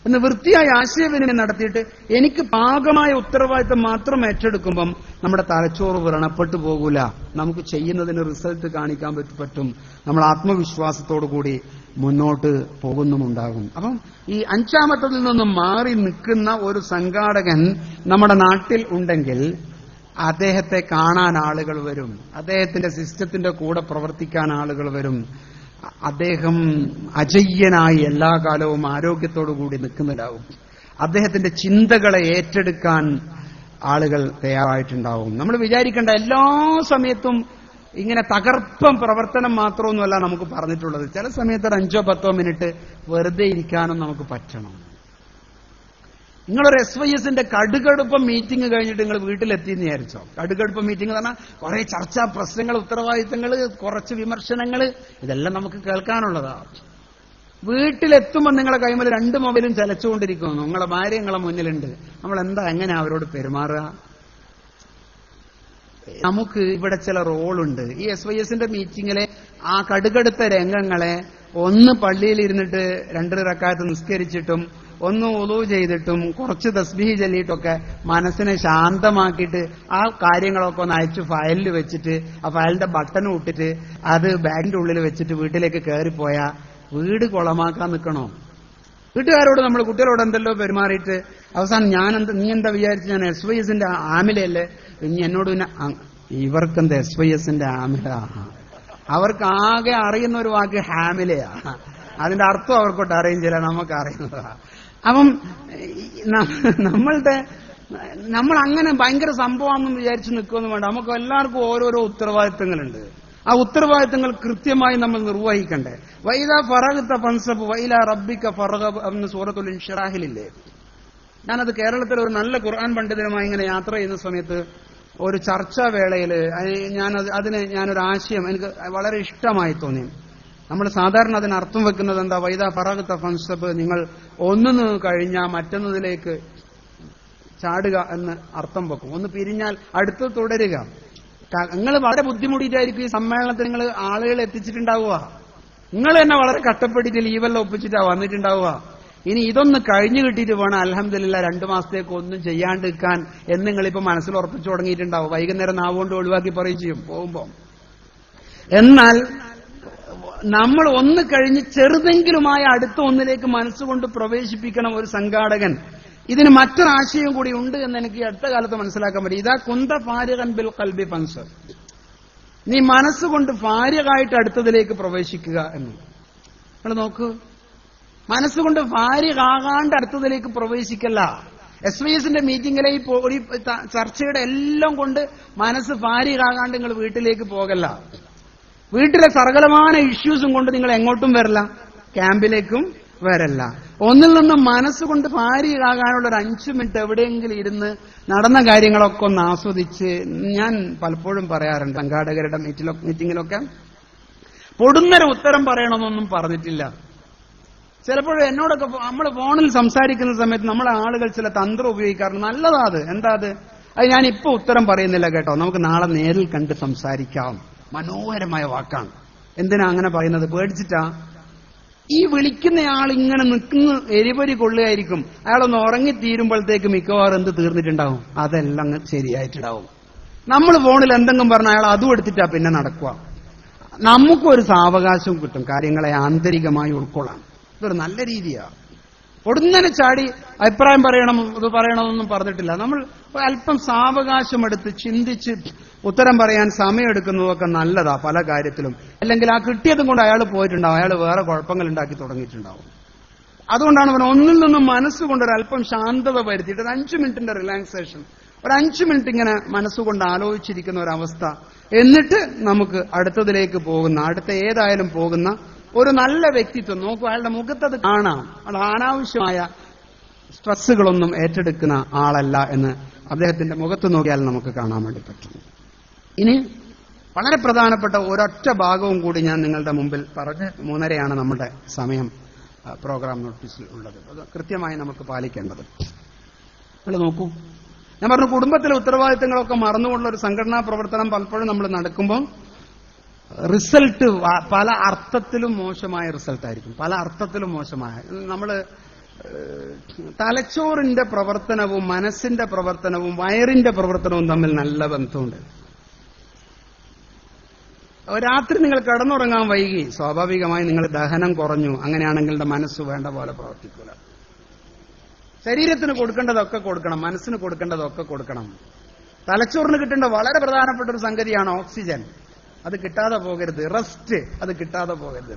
എന്ന് വൃത്തിയായി ആശയവിനിമയം നടത്തിയിട്ട് എനിക്ക് പാകമായ ഉത്തരവാദിത്തം മാത്രം ഏറ്റെടുക്കുമ്പം നമ്മുടെ തലച്ചോറ് വ്രണപ്പെട്ടു പോകൂല, നമുക്ക് ചെയ്യുന്നതിന് റിസൾട്ട് കാണിക്കാൻ പറ്റും, നമ്മൾ ആത്മവിശ്വാസത്തോടു കൂടി മുന്നോട്ട് പോകുന്നുമുണ്ടാകും. അപ്പം ഈ അഞ്ചാമത്തതിൽ നിന്നും മാറി നിൽക്കുന്ന ഒരു സംഘാടകൻ നമ്മുടെ നാട്ടിൽ ഉണ്ടെങ്കിൽ അദ്ദേഹത്തെ കാണാൻ ആളുകൾ വരും, അദ്ദേഹത്തിന്റെ സിസ്റ്റത്തിന്റെ കൂടെ പ്രവർത്തിക്കാൻ ആളുകൾ വരും. അദ്ദേഹം അജയ്യനായി എല്ലാ കാലവും ആരോഗ്യത്തോടുകൂടി നിൽക്കുന്നുണ്ടാവും. അദ്ദേഹത്തിന്റെ ചിന്തകളെ ഏറ്റെടുക്കാൻ ആളുകൾ തയ്യാറായിട്ടുണ്ടാവും. നമ്മൾ വിചാരിക്കേണ്ട എല്ലാ സമയത്തും ഇങ്ങനെ തകർപ്പം പ്രവർത്തനം മാത്രമൊന്നുമല്ല നമുക്ക് പറഞ്ഞിട്ടുള്ളത്. ചില സമയത്ത് 5-10 മിനിറ്റ് വെറുതെ ഇരിക്കാനും നമുക്ക് പറ്റണം. നിങ്ങളൊരു SYSന്റെ കടുകടുപ്പം മീറ്റിംഗ് കഴിഞ്ഞിട്ട് നിങ്ങൾ വീട്ടിലെത്തിയെന്ന് വിചാരിച്ചോ. കടുകടുപ്പം മീറ്റിംഗ് പറഞ്ഞാൽ കുറെ ചർച്ചാ പ്രശ്നങ്ങൾ, ഉത്തരവാദിത്തങ്ങൾ, കുറച്ച് വിമർശനങ്ങൾ, ഇതെല്ലാം നമുക്ക് കേൾക്കാനുള്ളതാണ്. വീട്ടിലെത്തുമ്പോൾ നിങ്ങളെ കൈമുതൽ 2 മൊബൈലും ചലച്ചുകൊണ്ടിരിക്കുന്നു. നിങ്ങളെ ഭാര്യ നിങ്ങളെ മുന്നിലുണ്ട്. നമ്മൾ എങ്ങനെ അവരോട് പെരുമാറുക? നമുക്ക് ഇവിടെ ചില റോളുണ്ട്. ഈ SYSന്റെ മീറ്റിങ്ങിലെ ആ കടുകടുത്ത രംഗങ്ങളെ ഒന്ന് പള്ളിയിൽ ഇരുന്നിട്ട് 2 റക്അത്ത് നിസ്കരിച്ചിട്ടും ഒന്ന് ഉളൂ ചെയ്തിട്ടും കുറച്ച് തസ്ബീഹ് ചൊല്ലിയിട്ടൊക്കെ മനസ്സിനെ ശാന്തമാക്കിയിട്ട് ആ കാര്യങ്ങളൊക്കെ ഒന്ന് അയച്ചു ഫയലിൽ വെച്ചിട്ട് ആ ഫയലിന്റെ ബട്ടൺ ഇട്ടിട്ട് അത് ബാഗിന്റെ ഉള്ളിൽ വെച്ചിട്ട് വീട്ടിലേക്ക് കയറിപ്പോയാ വീട് കുളമാക്കാൻ നിൽക്കണോ? വീട്ടുകാരോട് നമ്മൾ കുട്ടികളോട് എന്തെല്ലോ പെരുമാറിയിട്ട് അവസാനം നീ എന്താ വിചാരിച്ച് ഞാൻ SYSന്റെ ആമിലയല്ലേ, ഇനി എന്നോട് പിന്നെ ഇവർക്കെന്താ SYSന്റെ ആമില? അവർക്ക് ആകെ അറിയുന്ന ഒരു വാക്ക് ഹാമിലയാ. അതിന്റെ അർത്ഥം അവർക്കൊട്ട് അറിയില്ല, നമുക്ക് അറിയുന്നതാ. അപ്പം നമ്മൾ അങ്ങനെ ഭയങ്കര സംഭവമാണെന്ന് വിചാരിച്ച് നിൽക്കുമെന്ന് വേണ്ട. നമുക്ക് എല്ലാവർക്കും ഓരോരോ ഉത്തരവാദിത്തങ്ങളുണ്ട്. ആ ഉത്തരവാദിത്തങ്ങൾ കൃത്യമായി നമ്മൾ നിർവഹിക്കണ്ടേ. വൈദാ ഫറഗത ഫൻസബ് വൈലാ റബ്ബിക ഫർഗബ് എന്ന് സൂറത്തുൽ ഇൻഷിറാഹിലില്ലേ. ഞാനത് കേരളത്തിലെ ഒരു നല്ല ഖുർആൻ പണ്ഡിതനുമായി ഇങ്ങനെ യാത്ര ചെയ്യുന്ന സമയത്ത് ഒരു ചർച്ചാ വേളയിൽ ഞാനൊരു ആശയം എനിക്ക് വളരെ ഇഷ്ടമായി തോന്നി. നമ്മൾ സാധാരണ അതിന് അർത്ഥം വെക്കുന്നത് എന്താ? വൈദാ ഫറഗത ഫൻസബ്, നിങ്ങൾ ഒന്നു കഴിഞ്ഞാൽ മറ്റൊന്നതിലേക്ക് ചാടുക എന്ന് അർത്ഥം വെക്കും. ഒന്ന് പിരിഞ്ഞാൽ അടുത്ത് തുടരുക. നിങ്ങൾ വളരെ ബുദ്ധിമുട്ടിയിട്ടായിരിക്കും ഈ സമ്മേളനത്തിൽ നിങ്ങൾ ആളുകൾ എത്തിച്ചിട്ടുണ്ടാവുക. നിങ്ങൾ തന്നെ വളരെ കഷ്ടപ്പെട്ടിട്ട് ലീവെല്ലാം ഒപ്പിച്ചിട്ടാ വന്നിട്ടുണ്ടാവുക. ഇനി ഇതൊന്ന് കഴിഞ്ഞു കിട്ടിയിട്ട് വേണം അൽഹംദുലില്ലാ 2 മാസത്തേക്ക് ഒന്നും ചെയ്യാണ്ടിരിക്കാൻ എന്ന് നിങ്ങളിപ്പോ മനസ്സിൽ ഉറപ്പിച്ചു തുടങ്ങിയിട്ടുണ്ടാവും. വൈകുന്നേരം നാവുകൊണ്ട് ഒഴിവാക്കി പറയും ചെയ്യും പോകുമ്പോ. എന്നാൽ നമ്മൾ ഒന്ന് കഴിഞ്ഞ് ചെറുതെങ്കിലുമായ അടുത്ത ഒന്നിലേക്ക് മനസ്സുകൊണ്ട് പ്രവേശിപ്പിക്കണം ഒരു സംഘാടകൻ. ഇതിന് മറ്റൊരാശയം കൂടി ഉണ്ട് എന്ന് എനിക്ക് അടുത്ത കാലത്ത് മനസ്സിലാക്കാൻ പറ്റും. ഇതാ കുന്ത ഫാരിഗൻ ബിൽ ഖൽബി ഫൻസർ, നീ മനസ്സുകൊണ്ട് ഫാരിഗായിട്ട് അടുത്തതിലേക്ക് പ്രവേശിക്കുക എന്ന്. നിങ്ങൾ നോക്കൂ, മനസ്സുകൊണ്ട് ഫാരിഗാകാണ്ട് അടുത്തതിലേക്ക് പ്രവേശിക്കല്ല. SYSന്റെ മീറ്റിംഗിലെ ഈ ചർച്ചയുടെ എല്ലാം കൊണ്ട് മനസ്സ് ഫാരിഗാകാണ്ട് നിങ്ങൾ വീട്ടിലേക്ക് പോകല്ല. വീട്ടിലെ സകലമായ ഇഷ്യൂസും കൊണ്ട് നിങ്ങൾ എങ്ങോട്ടും വരില്ല, ക്യാമ്പിലേക്കും വരല്ല. ഒന്നിൽ നിന്നും മനസ്സുകൊണ്ട് ഫാരിഗാകാനുള്ള ഒരു 5 മിനിറ്റ് എവിടെയെങ്കിലും ഇരുന്ന് നടന്ന കാര്യങ്ങളൊക്കെ ഒന്ന് ആസ്വദിച്ച്. ഞാൻ പലപ്പോഴും പറയാറുണ്ട് സംഘാടകരുടെ മീറ്റിങ്ങിലൊക്കെ പൊടുന്നൊരു ഉത്തരം പറയണമെന്നൊന്നും പറഞ്ഞിട്ടില്ല. ചിലപ്പോഴും എന്നോടൊക്കെ നമ്മൾ ഫോണിൽ സംസാരിക്കുന്ന സമയത്ത് നമ്മളെ ആളുകൾ ചില തന്ത്രം ഉപയോഗിക്കാറുണ്ട്. നല്ലതാ അത്. എന്താ അത്? അത് ഞാൻ ഇപ്പൊ ഉത്തരം പറയുന്നില്ല കേട്ടോ, നമുക്ക് നാളെ നേരിൽ കണ്ട് സംസാരിക്കാം. മനോഹരമായ വാക്കാണ്. എന്തിനാ അങ്ങനെ പറയുന്നത്? പേടിച്ചിട്ടാ. ഈ വിളിക്കുന്നയാൾ ഇങ്ങനെ നിൽക്കുന്ന എരിപൊരി കൊള്ളുകയായിരിക്കും. അയാളൊന്ന് ഉറങ്ങിത്തീരുമ്പോഴത്തേക്ക് മിക്കവാറും എന്ത് തീർന്നിട്ടുണ്ടാവും? അതെല്ലാം അങ്ങ് ശരിയായിട്ടുണ്ടാവും. നമ്മൾ ഫോണിൽ എന്തെങ്കിലും പറഞ്ഞ അയാൾ അതും എടുത്തിട്ടാ പിന്നെ നടക്കുക. നമുക്കൊരു സാവകാശം കിട്ടും കാര്യങ്ങളെ ആന്തരികമായി ഉൾക്കൊള്ളാൻ. ഇതൊരു നല്ല രീതിയാണ്. ഒടുങ്ങനെ ചാടി അഭിപ്രായം പറയണം, ഇത് പറയണമെന്നൊന്നും പറഞ്ഞിട്ടില്ല. നമ്മൾ അല്പം സാവകാശം എടുത്ത് ചിന്തിച്ച് ഉത്തരം പറയാൻ സമയമെടുക്കുന്നതൊക്കെ നല്ലതാ പല കാര്യത്തിലും. അല്ലെങ്കിൽ ആ കിട്ടിയതും കൊണ്ട് അയാൾ പോയിട്ടുണ്ടാവും, അയാൾ വേറെ കുഴപ്പങ്ങൾ ഉണ്ടാക്കി തുടങ്ങിയിട്ടുണ്ടാവും. അതുകൊണ്ടാണ് അവൻ ഒന്നിൽ നിന്നും മനസ്സുകൊണ്ടൊരല്പം ശാന്തത വരുത്തിയിട്ട് ഒരു 5 മിനിറ്റിന്റെ റിലാക്സേഷൻ, ഒരു 5 മിനിറ്റ് ഇങ്ങനെ മനസ്സുകൊണ്ട് ആലോചിച്ചിരിക്കുന്ന ഒരവസ്ഥ, എന്നിട്ട് നമുക്ക് അടുത്തതിലേക്ക് പോകുന്ന, അടുത്ത ഏതായാലും പോകുന്ന ഒരു നല്ല വ്യക്തിത്വം നോക്കൂ. അയാളുടെ മുഖത്തത് കാണാം. അയാൾ അനാവശ്യമായ സ്ട്രെസ്സുകളൊന്നും ഏറ്റെടുക്കുന്ന ആളല്ല എന്ന് അദ്ദേഹത്തിന്റെ മുഖത്ത് നോക്കിയാൽ നമുക്ക് കാണാൻ വേണ്ടി പറ്റും. ഇനി വളരെ പ്രധാനപ്പെട്ട ഒരൊറ്റ ഭാഗവും കൂടി ഞാൻ നിങ്ങളുടെ മുമ്പിൽ പറഞ്ഞ് 3:30 നമ്മുടെ സമയം പ്രോഗ്രാം നോട്ടീസിൽ ഉള്ളത്. അത് കൃത്യമായി നമുക്ക് പാലിക്കേണ്ടത്. നിങ്ങൾ നോക്കൂ, ഞാൻ പറഞ്ഞു കുടുംബത്തിലെ ഉത്തരവാദിത്തങ്ങളൊക്കെ മറന്നുകൊണ്ടുള്ള ഒരു സംഘടനാ പ്രവർത്തനം പലപ്പോഴും നമ്മൾ നടക്കുമ്പോൾ റിസൾട്ട് പല അർത്ഥത്തിലും മോശമായ റിസൾട്ടായിരിക്കും. പല അർത്ഥത്തിലും മോശമായ. നമ്മൾ തലച്ചോറിന്റെ പ്രവർത്തനവും മനസ്സിന്റെ പ്രവർത്തനവും വയറിന്റെ പ്രവർത്തനവും തമ്മിൽ നല്ല ബന്ധമുണ്ട്. രാത്രി നിങ്ങൾ കിടന്നുറങ്ങാൻ വൈകി, സ്വാഭാവികമായി നിങ്ങൾ ദഹനം കുറഞ്ഞു. അങ്ങനെയാണെങ്കിൽ മനസ്സ് വേണ്ട പോലെ പ്രവർത്തിക്കൂല. ശരീരത്തിന് കൊടുക്കേണ്ടതൊക്കെ കൊടുക്കണം, മനസ്സിന് കൊടുക്കേണ്ടതൊക്കെ കൊടുക്കണം. തലച്ചോറിന് കിട്ടേണ്ട വളരെ പ്രധാനപ്പെട്ട ഒരു സംഗതിയാണ് ഓക്സിജൻ. അത് കിട്ടാതെ പോകരുത്. റെസ്റ്റ്, അത് കിട്ടാതെ പോകരുത്.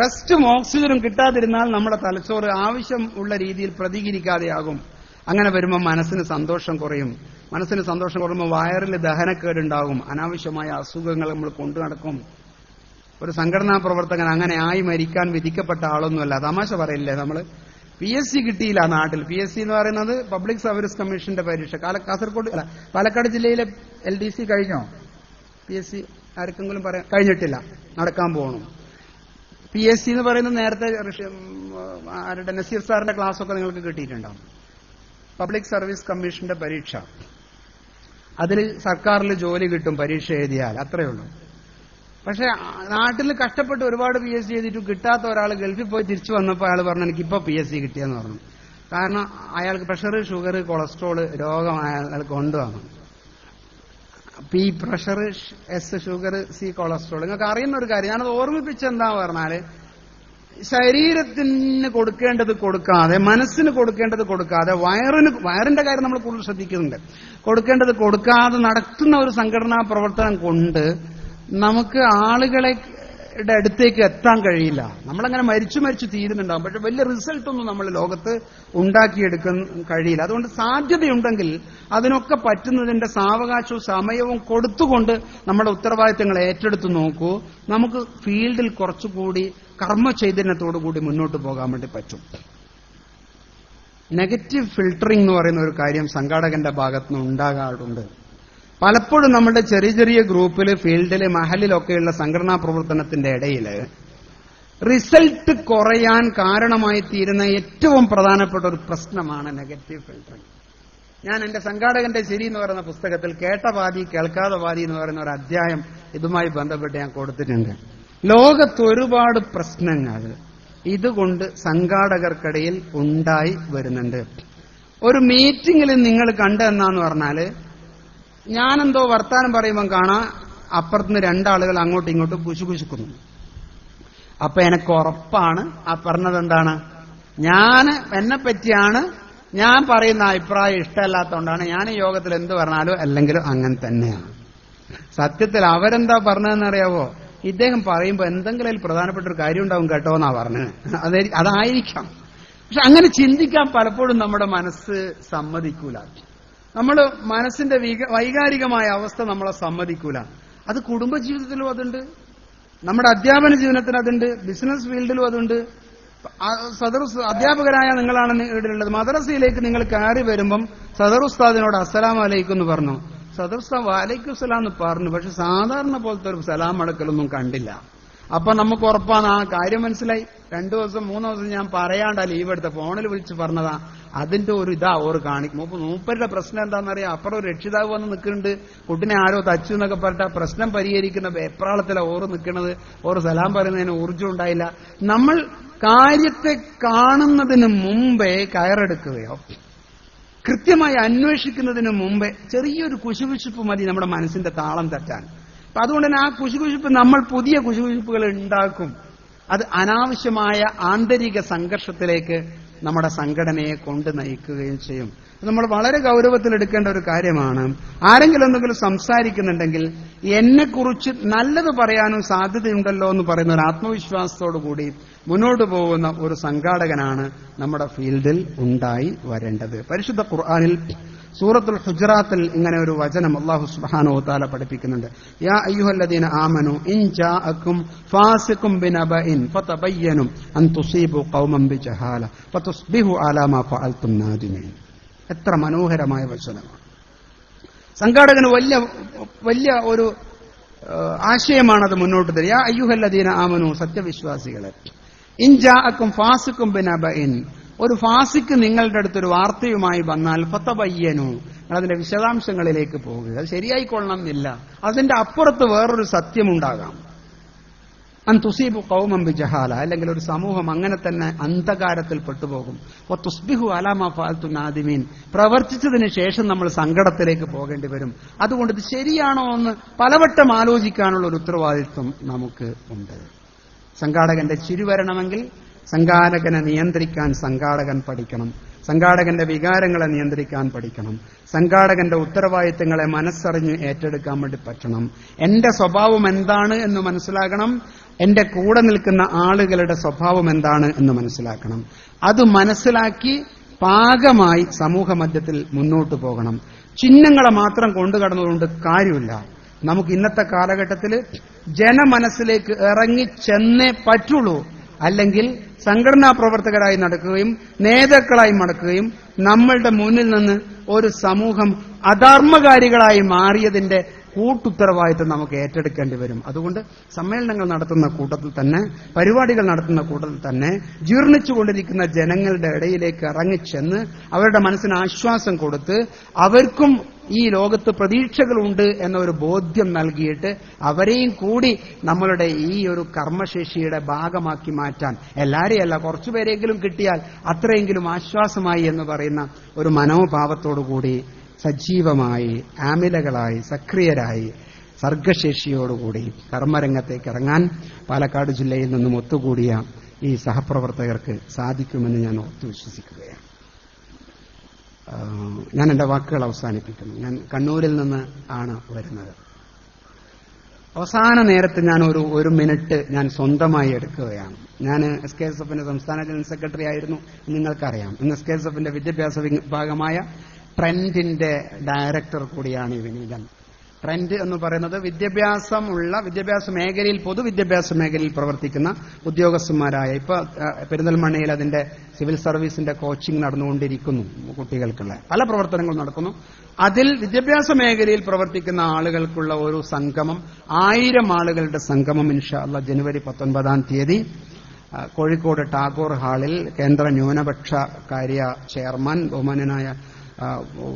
റെസ്റ്റും ഓക്സിജനും കിട്ടാതിരുന്നാൽ നമ്മുടെ തലച്ചോറ് ആവശ്യം ഉള്ള രീതിയിൽ പ്രതികരിക്കാതെയാകും. അങ്ങനെ വരുമ്പോൾ മനസ്സിന് സന്തോഷം കുറയും. മനസ്സിന് സന്തോഷം കുറയുമ്പോൾ വയറിൽ ദഹനക്കേടുണ്ടാകും. അനാവശ്യമായ അസുഖങ്ങൾ നമ്മൾ കൊണ്ടു നടക്കും. ഒരു സംഘടനാ പ്രവർത്തകൻ അങ്ങനെ ആയി മരിക്കാൻ വിധിക്കപ്പെട്ട ആളൊന്നുമല്ല. തമാശ പറയില്ലേ നമ്മൾ. PSC കിട്ടിയില്ല നാട്ടിൽ. PSC എന്ന് പറയുന്നത് പബ്ലിക് സർവീസ് കമ്മീഷന്റെ പരീക്ഷ. പാലക്കാട് ജില്ലയിലെ LDC കഴിഞ്ഞോ? PSC ആർക്കെങ്കിലും പറയാൻ കഴിഞ്ഞിട്ടില്ല, നടക്കാൻ പോകണം. PSC എന്ന് പറയുന്നത് നേരത്തെ ആരുടെ നസീർ സാറിന്റെ ക്ലാസ്സൊക്കെ നിങ്ങൾക്ക് കിട്ടിയിട്ടുണ്ടാവും. പബ്ലിക് സർവീസ് കമ്മീഷന്റെ പരീക്ഷ. അതിൽ സർക്കാരിൽ ജോലി കിട്ടും പരീക്ഷ എഴുതിയാൽ, അത്രയേ ഉള്ളൂ. പക്ഷെ നാട്ടിൽ കഷ്ടപ്പെട്ട് ഒരുപാട് PSC ചെയ്തിട്ട് കിട്ടാത്ത ഒരാൾ ഗൾഫിൽ പോയി തിരിച്ചു വന്നപ്പോൾ അയാൾ പറഞ്ഞു എനിക്കിപ്പോ PSC കിട്ടിയെന്ന് പറഞ്ഞു. കാരണം അയാൾക്ക് പ്രഷർ, ഷുഗർ, കൊളസ്ട്രോൾ രോഗം അയാൾക്ക് കൊണ്ടുവന്നു. P pressure, S sugar, C cholesterol. നിങ്ങൾക്ക് അറിയുന്ന ഒരു കാര്യം ഞാനത് ഓർമ്മിപ്പിച്ചെന്താ പറഞ്ഞാല്, ശരീരത്തിന് കൊടുക്കേണ്ടത് കൊടുക്കാതെ, മനസ്സിന് കൊടുക്കേണ്ടത് കൊടുക്കാതെ, വയറിന്റെ കാര്യം നമ്മൾ കൂടുതൽ ശ്രദ്ധിക്കുന്നുണ്ട്. കൊടുക്കേണ്ടത് കൊടുക്കാതെ നടത്തുന്ന ഒരു സംഘടനാ പ്രവർത്തനം കൊണ്ട് നമുക്ക് ആളുകളെ അടുത്തേക്ക് എത്താൻ കഴിയില്ല. നമ്മളങ്ങനെ മരിച്ചു തീരുന്നുണ്ടാവും. പക്ഷെ വലിയ റിസൾട്ടൊന്നും നമ്മൾ ലോകത്ത് ഉണ്ടാക്കിയെടുക്കാൻ കഴിയില്ല. അതുകൊണ്ട് സാധ്യതയുണ്ടെങ്കിൽ അതിനൊക്കെ പറ്റുന്നതിന്റെ സാവകാശവും സമയവും കൊടുത്തുകൊണ്ട് നമ്മുടെ ഉത്തരവാദിത്തങ്ങൾ ഏറ്റെടുത്ത് നോക്കൂ. നമുക്ക് ഫീൽഡിൽ കുറച്ചുകൂടി കർമ്മചൈതന്യത്തോടുകൂടി മുന്നോട്ട് പോകാൻ വേണ്ടി പറ്റും. നെഗറ്റീവ് ഫിൽട്ടറിംഗ് എന്ന് പറയുന്ന ഒരു കാര്യം സംഘാടകന്റെ ഭാഗത്തുനിന്ന് ഉണ്ടാകാറുണ്ട്. പലപ്പോഴും നമ്മുടെ ചെറിയ ഗ്രൂപ്പിൽ, ഫീൽഡിൽ, മഹലിലൊക്കെയുള്ള സംഘടനാ പ്രവർത്തനത്തിന്റെ ഇടയിൽ റിസൾട്ട് കുറയാൻ കാരണമായി തീരുന്ന ഏറ്റവും പ്രധാനപ്പെട്ട ഒരു പ്രശ്നമാണ് നെഗറ്റീവ് ഫിൽട്ടറിംഗ്. ഞാൻ എന്റെ സംഘാടകന്റെ ശരി എന്ന് പറയുന്ന പുസ്തകത്തിൽ കേട്ട പാതി കേൾക്കാതെ പാതി എന്ന് പറയുന്ന ഒരു അധ്യായം ഇതുമായി ബന്ധപ്പെട്ട് ഞാൻ കൊടുത്തിട്ടുണ്ട്. ലോകത്ത് ഒരുപാട് പ്രശ്നങ്ങൾ ഇതുകൊണ്ട് സംഘാടകർക്കിടയിൽ ഉണ്ടായി വരുന്നുണ്ട്. ഒരു മീറ്റിംഗിൽ നിങ്ങൾ കണ്ടെന്നാന്ന് പറഞ്ഞാല്, ഞാനെന്തോ വർത്താനം പറയുമ്പം കാണാം അപ്പുറത്തുനിന്ന് 2 ആളുകൾ അങ്ങോട്ടും ഇങ്ങോട്ടും കുശുകുശുക്കുന്നു. അപ്പൊ എനിക്ക് ഉറപ്പാണ് ആ പറഞ്ഞത് എന്താണ്, എന്നെ പറ്റിയാണ്, ഞാൻ പറയുന്ന അഭിപ്രായം ഇഷ്ടമല്ലാത്തതുകൊണ്ടാണ് ഞാൻ ഈ യോഗത്തിൽ എന്ത് പറഞ്ഞാലും അല്ലെങ്കിലും അങ്ങനെ തന്നെയാണ്. സത്യത്തിൽ അവരെന്താ പറഞ്ഞതെന്നറിയാവോ? ഇദ്ദേഹം പറയുമ്പോൾ എന്തെങ്കിലും പ്രധാനപ്പെട്ട ഒരു കാര്യം ഉണ്ടാവും കേട്ടോ എന്നാ പറഞ്ഞത്. അതായിരിക്കാം. പക്ഷെ അങ്ങനെ ചിന്തിക്കാൻ പലപ്പോഴും നമ്മുടെ മനസ്സ് സമ്മതിക്കൂല. നമ്മൾ മനസ്സിന്റെ വൈകാരികമായ അവസ്ഥ നമ്മളെ സമ്മതിക്കൂല. അത് കുടുംബജീവിതത്തിലും അതുണ്ട്, നമ്മുടെ അധ്യാപന ജീവിതത്തിൽ അതുണ്ട്, ബിസിനസ് ഫീൽഡിലും അതുണ്ട്. സദർ അധ്യാപകരായ നിങ്ങളാണ് ഇവിടെയുള്ളത്. മദ്രസയിലേക്ക് നിങ്ങൾ കയറി വരുമ്പം സദർ ഉസ്താദിനോട് അസ്സലാമു അലൈക്കും എന്ന് പറഞ്ഞു. സദർ ഉസ്താദ് വലൈക്കും സലാം എന്ന് പറഞ്ഞു. പക്ഷെ സാധാരണ പോലത്തെ ഒരു സലാം അടക്കലൊന്നും കണ്ടില്ല. അപ്പൊ നമുക്ക് ഉറപ്പാണ് ആ കാര്യം മനസ്സിലായി. 2 ദിവസം 3 ദിവസം ഞാൻ പറയാണ്ടാ ലീവ് എടുത്ത, ഫോണിൽ വിളിച്ച് പറഞ്ഞതാ. അതിന്റെ ഒരു ഇതാ ഓർ കാണിക്കും. മൂപ്പരുടെ പ്രശ്നം എന്താണെന്നറിയാം, അപ്പുറം ഒരു രക്ഷിതാവ് വന്ന് നിൽക്കുന്നുണ്ട്, കുട്ടിനെ ആരോ തച്ചു എന്നൊക്കെ പറഞ്ഞിട്ട് ആ പ്രശ്നം പരിഹരിക്കുന്ന വെപ്രാളത്തിലാണ് ഓർ നിൽക്കുന്നത്. ഓർ സലാം പറയുന്നതിന് ഊർജ്ജം ഉണ്ടായില്ല. നമ്മൾ കാര്യത്തെ കാണുന്നതിന് മുമ്പേ കയറെടുക്കുകയോ കൃത്യമായി അന്വേഷിക്കുന്നതിന് മുമ്പേ ചെറിയൊരു കുശുകുശുപ്പ് മതി നമ്മുടെ മനസ്സിന്റെ താളം തെറ്റാൻ. അപ്പൊ അതുകൊണ്ട് തന്നെ ആ കുശുകുശുപ്പ് നമ്മൾ പുതിയ കുശുകുശുപ്പുകൾ ഉണ്ടാക്കും. അത് അനാവശ്യമായ ആന്തരിക സംഘർഷത്തിലേക്ക് നമ്മുടെ സംഘടനയെ കൊണ്ട് നയിക്കുകയും ചെയ്യും. നമ്മൾ വളരെ ഗൗരവത്തിലെടുക്കേണ്ട ഒരു കാര്യമാണ്. ആരെങ്കിലും എന്തെങ്കിലും സംസാരിക്കുന്നുണ്ടെങ്കിൽ എന്നെക്കുറിച്ച് നല്ലത് പറയാനും സാധ്യതയുണ്ടല്ലോ എന്ന് പറയുന്ന ഒരു ആത്മവിശ്വാസത്തോടു കൂടി മുന്നോട്ട് പോകുന്ന ഒരു സംഘാടകനാണ് നമ്മുടെ ഫീൽഡിൽ ഉണ്ടായി വരേണ്ടത്. പരിശുദ്ധ ഖുർആനിൽ സൂറത്തുൽ ഹുജറാത്തിൽ ഇങ്ങനെ ഒരു വചനം അല്ലാഹു സുബ്ഹാനഹു വ തആല പഠിപ്പിക്കുന്നുണ്ട്. യാ അയ്യുഹല്ലദീന ആമനു ഇൻ ജാഅക്കും ഫാസിഖും ബിനബഇൻ ഫതബയ്യനു അൻ തുസീബു ഖൗമൻ ബിജഹാല ഫതുസ്ബിഹു അലാ മാ ഫഅൽതും നാദിമീൻ. എത്ര മനോഹരമായ വചനമാണ്. സംഘാടകന് വലിയ ഒരു ആശയമാണത് മുന്നോട്ട് തരിക. യാ അയ്യുഹല്ലദീന ആമനു, സത്യവിശ്വാസികളെ, ഇൻ ജാഅക്കും ഫാസിഖും ബിനബഇൻ, ഒരു ഫാസിക്ക് നിങ്ങളുടെ അടുത്തൊരു വാർത്തയുമായി വന്നാൽ ഫതബയ്യനു, അതിന്റെ വിശദാംശങ്ങളിലേക്ക് പോകുക. അത് ശരിയായിക്കൊള്ളണം എന്നില്ല, അതിന്റെ അപ്പുറത്ത് വേറൊരു സത്യമുണ്ടാകാം. അൻ തുസീബു ഖൗമൻ ബിജഹാല, അല്ലെങ്കിൽ ഒരു സമൂഹം അങ്ങനെ തന്നെ അന്ധകാരത്തിൽ പെട്ടുപോകും. വതുസ്ബിഹു അലാ മാ ഫഅൽതും നാദിമീൻ, പ്രവർത്തിച്ചതിന് ശേഷം നമ്മൾ സങ്കടത്തിലേക്ക് പോകേണ്ടി വരും. അതുകൊണ്ട് ഇത് ശരിയാണോ എന്ന് പലവട്ടം ആലോചിക്കാനുള്ള ഒരു ഉത്തരവാദിത്വം നമുക്ക് ഉണ്ട്. സംഘാടകന്റെ ചിരി വരണമെങ്കിൽ സംഘാടകനെ നിയന്ത്രിക്കാൻ സംഘാടകൻ പഠിക്കണം. സംഘാടകന്റെ വികാരങ്ങളെ നിയന്ത്രിക്കാൻ പഠിക്കണം. സംഘാടകന്റെ ഉത്തരവാദിത്തങ്ങളെ മനസ്സറിഞ്ഞ് ഏറ്റെടുക്കാൻ വേണ്ടി പറ്റണം. എന്റെ സ്വഭാവം എന്താണ് എന്ന് മനസ്സിലാക്കണം. എന്റെ കൂടെ നിൽക്കുന്ന ആളുകളുടെ സ്വഭാവം എന്താണ് എന്ന് മനസ്സിലാക്കണം. അത് മനസ്സിലാക്കി പാകമായി സമൂഹ മധ്യത്തിൽ മുന്നോട്ട് പോകണം. ചിഹ്നങ്ങളെ മാത്രം കൊണ്ടുകടന്നുകൊണ്ട് കാര്യമില്ല. നമുക്ക് ഇന്നത്തെ കാലഘട്ടത്തിൽ ജനമനസ്സിലേക്ക് ഇറങ്ങി ചെന്നേ പറ്റുള്ളൂ. അല്ലെങ്കിൽ സംഘടനാ പ്രവർത്തകരായി നടക്കുകയും നേതാക്കളായി നടക്കുകയും നമ്മളുടെ മുന്നിൽ നിന്ന് ഒരു സമൂഹം അധർമ്മകാരികളായി മാറിയതിന്റെ കൂട്ടുത്തരവാദിത്വം നമുക്ക് ഏറ്റെടുക്കേണ്ടി വരും. അതുകൊണ്ട് സമ്മേളനങ്ങൾ നടത്തുന്ന കൂട്ടത്തിൽ തന്നെ, പരിപാടികൾ നടത്തുന്ന കൂട്ടത്തിൽ തന്നെ ജീർണിച്ചുകൊണ്ടിരിക്കുന്ന ജനങ്ങളുടെ ഇടയിലേക്ക് ഇറങ്ങിച്ചെന്ന് അവരുടെ മനസ്സിന് ആശ്വാസം കൊടുത്ത് അവർക്കും ഈ ലോകത്ത് പ്രതീക്ഷകളുണ്ട് എന്നൊരു ബോധ്യം നൽകിയിട്ട് അവരെയും കൂടി നമ്മളുടെ ഈ ഒരു കർമ്മശേഷിയുടെ ഭാഗമാക്കി മാറ്റാൻ, എല്ലാവരെയും അല്ല, കുറച്ചുപേരെങ്കിലും കിട്ടിയാൽ അത്രയെങ്കിലും ആശ്വാസമായി എന്ന് പറയുന്ന ഒരു മനോഭാവത്തോടുകൂടി സജീവമായി, ആമിലകളായി, സക്രിയരായി, സർഗശേഷിയോടുകൂടി കർമ്മരംഗത്തേക്ക് ഇറങ്ങാൻ പാലക്കാട് ജില്ലയിൽ നിന്നും ഒത്തുകൂടിയ ഈ സഹപ്രവർത്തകർക്ക് സാധിക്കുമെന്ന് ഞാൻ ഓർത്തു വിശ്വസിക്കുകയാണ്. ഞാൻ എന്റെ വാക്കുകൾ അവസാനിപ്പിക്കുന്നു. ഞാൻ കണ്ണൂരിൽ നിന്ന് ആണ് വരുന്നത്. അവസാന നേരത്ത് ഞാൻ ഒരു മിനിറ്റ് ഞാൻ സ്വന്തമായി എടുക്കുകയാണ്. ഞാൻ SKSFന്റെ സംസ്ഥാന ജനറൽ സെക്രട്ടറി ആയിരുന്നു, നിങ്ങൾക്കറിയാം. ഇന്ന് SKSFന്റെ വിദ്യാഭ്യാസ വിഭാഗമായ ട്രെൻഡിന്റെ ഡയറക്ടർ കൂടിയാണ് ഈ വിനീതൻ. ട്രെൻഡ് എന്ന് പറയുന്നത് വിദ്യാഭ്യാസ മേഖലയിൽ, പൊതുവിദ്യാഭ്യാസ മേഖലയിൽ പ്രവർത്തിക്കുന്ന ഉദ്യോഗസ്ഥന്മാരായ, ഇപ്പൊ പെരിന്തൽമണ്ണയിൽ അതിന്റെ സിവിൽ സർവീസിന്റെ കോച്ചിങ് നടന്നുകൊണ്ടിരിക്കുന്നു. കുട്ടികൾക്കുള്ള പല പ്രവർത്തനങ്ങളും നടക്കുന്നു. അതിൽ വിദ്യാഭ്യാസ മേഖലയിൽ പ്രവർത്തിക്കുന്ന ആളുകൾക്കുള്ള ഒരു സംഗമം, 1000 ആളുകളുടെ സംഗമം ഇൻഷാ അല്ലാഹ് ജനുവരി 19-ാം തീയതി കോഴിക്കോട് ടാഗോർ ഹാളിൽ കേന്ദ്ര ന്യൂനപക്ഷ കാര്യ ചെയർമാൻ ബഹുമാനനായ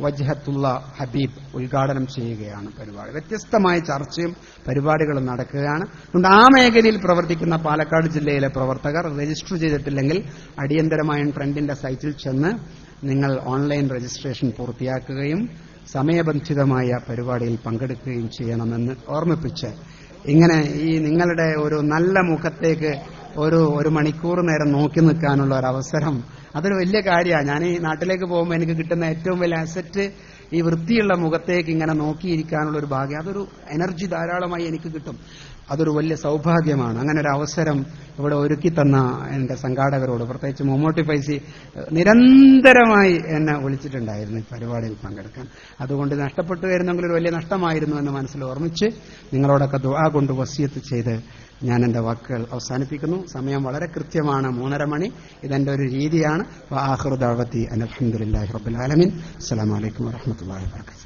വജ്ഹത്തുള്ള ഹബീബ് ഉദ്ഘാടനം ചെയ്യുകയാണ്. പരിപാടി വ്യത്യസ്തമായ ചർച്ചയും പരിപാടികളും നടക്കുകയാണ്. അതുകൊണ്ട് ആ മേഖലയിൽ പ്രവർത്തിക്കുന്ന പാലക്കാട് ജില്ലയിലെ പ്രവർത്തകർ രജിസ്റ്റർ ചെയ്തിട്ടില്ലെങ്കിൽ അടിയന്തരമായ ട്രെൻഡിന്റെ സൈറ്റിൽ ചെന്ന് നിങ്ങൾ ഓൺലൈൻ രജിസ്ട്രേഷൻ പൂർത്തിയാക്കുകയും സമയബന്ധിതമായ പരിപാടിയിൽ പങ്കെടുക്കുകയും ചെയ്യണമെന്ന് ഓർമ്മിപ്പിച്ച്, ഇങ്ങനെ ഈ നിങ്ങളുടെ ഒരു നല്ല മുഖത്തേക്ക് ഒരു മണിക്കൂർ നേരം നോക്കി നിൽക്കാനുള്ള ഒരു അവസരം, അതൊരു വലിയ കാര്യമാണ്. ഞാൻ ഈ നാട്ടിലേക്ക് പോകുമ്പോൾ എനിക്ക് കിട്ടുന്ന ഏറ്റവും വലിയ അസറ്റ് ഈ വൃത്തിയുള്ള മുഖത്തേക്ക് ഇങ്ങനെ നോക്കിയിരിക്കാനുള്ള ഒരു ഭാഗ്യം. അതൊരു എനർജി ധാരാളമായി എനിക്ക് കിട്ടും. അതൊരു വലിയ സൗഭാഗ്യമാണ്. അങ്ങനെ ഒരു അവസരം ഇവിടെ ഒരുക്കി തന്ന എന്റെ സംഘാടകരോട്, പ്രത്യേകിച്ച് മമ്മൂട്ടി ഫൈസി നിരന്തരമായി എന്നെ വിളിച്ചിട്ടുണ്ടായിരുന്നു ഈ പരിപാടിയിൽ പങ്കെടുക്കാൻ. അതുകൊണ്ട് നഷ്ടപ്പെട്ടു വരുന്നെങ്കിൽ ഒരു വലിയ നഷ്ടമായിരുന്നു എന്ന് മനസ്സിൽ ഓർമ്മിച്ച് നിങ്ങളോടൊക്കെ ദുആ കൊണ്ട് വസിയത്ത് ചെയ്ത് ഞാൻ എന്റെ വാക്കുകൾ അവസാനിപ്പിക്കുന്നു. സമയം വളരെ കൃത്യമാണ്, 3:30 മണി. ഇതെന്റെ ഒരു രീതിയാണ്. വആഖിറു ദഅവതി അൽഹംദുലില്ലാഹി റബ്ബിൽ ആലമീൻ. അസ്സലാമു അലൈക്കും വറഹ്മത്തുള്ളാഹി വബറകാതുഹു.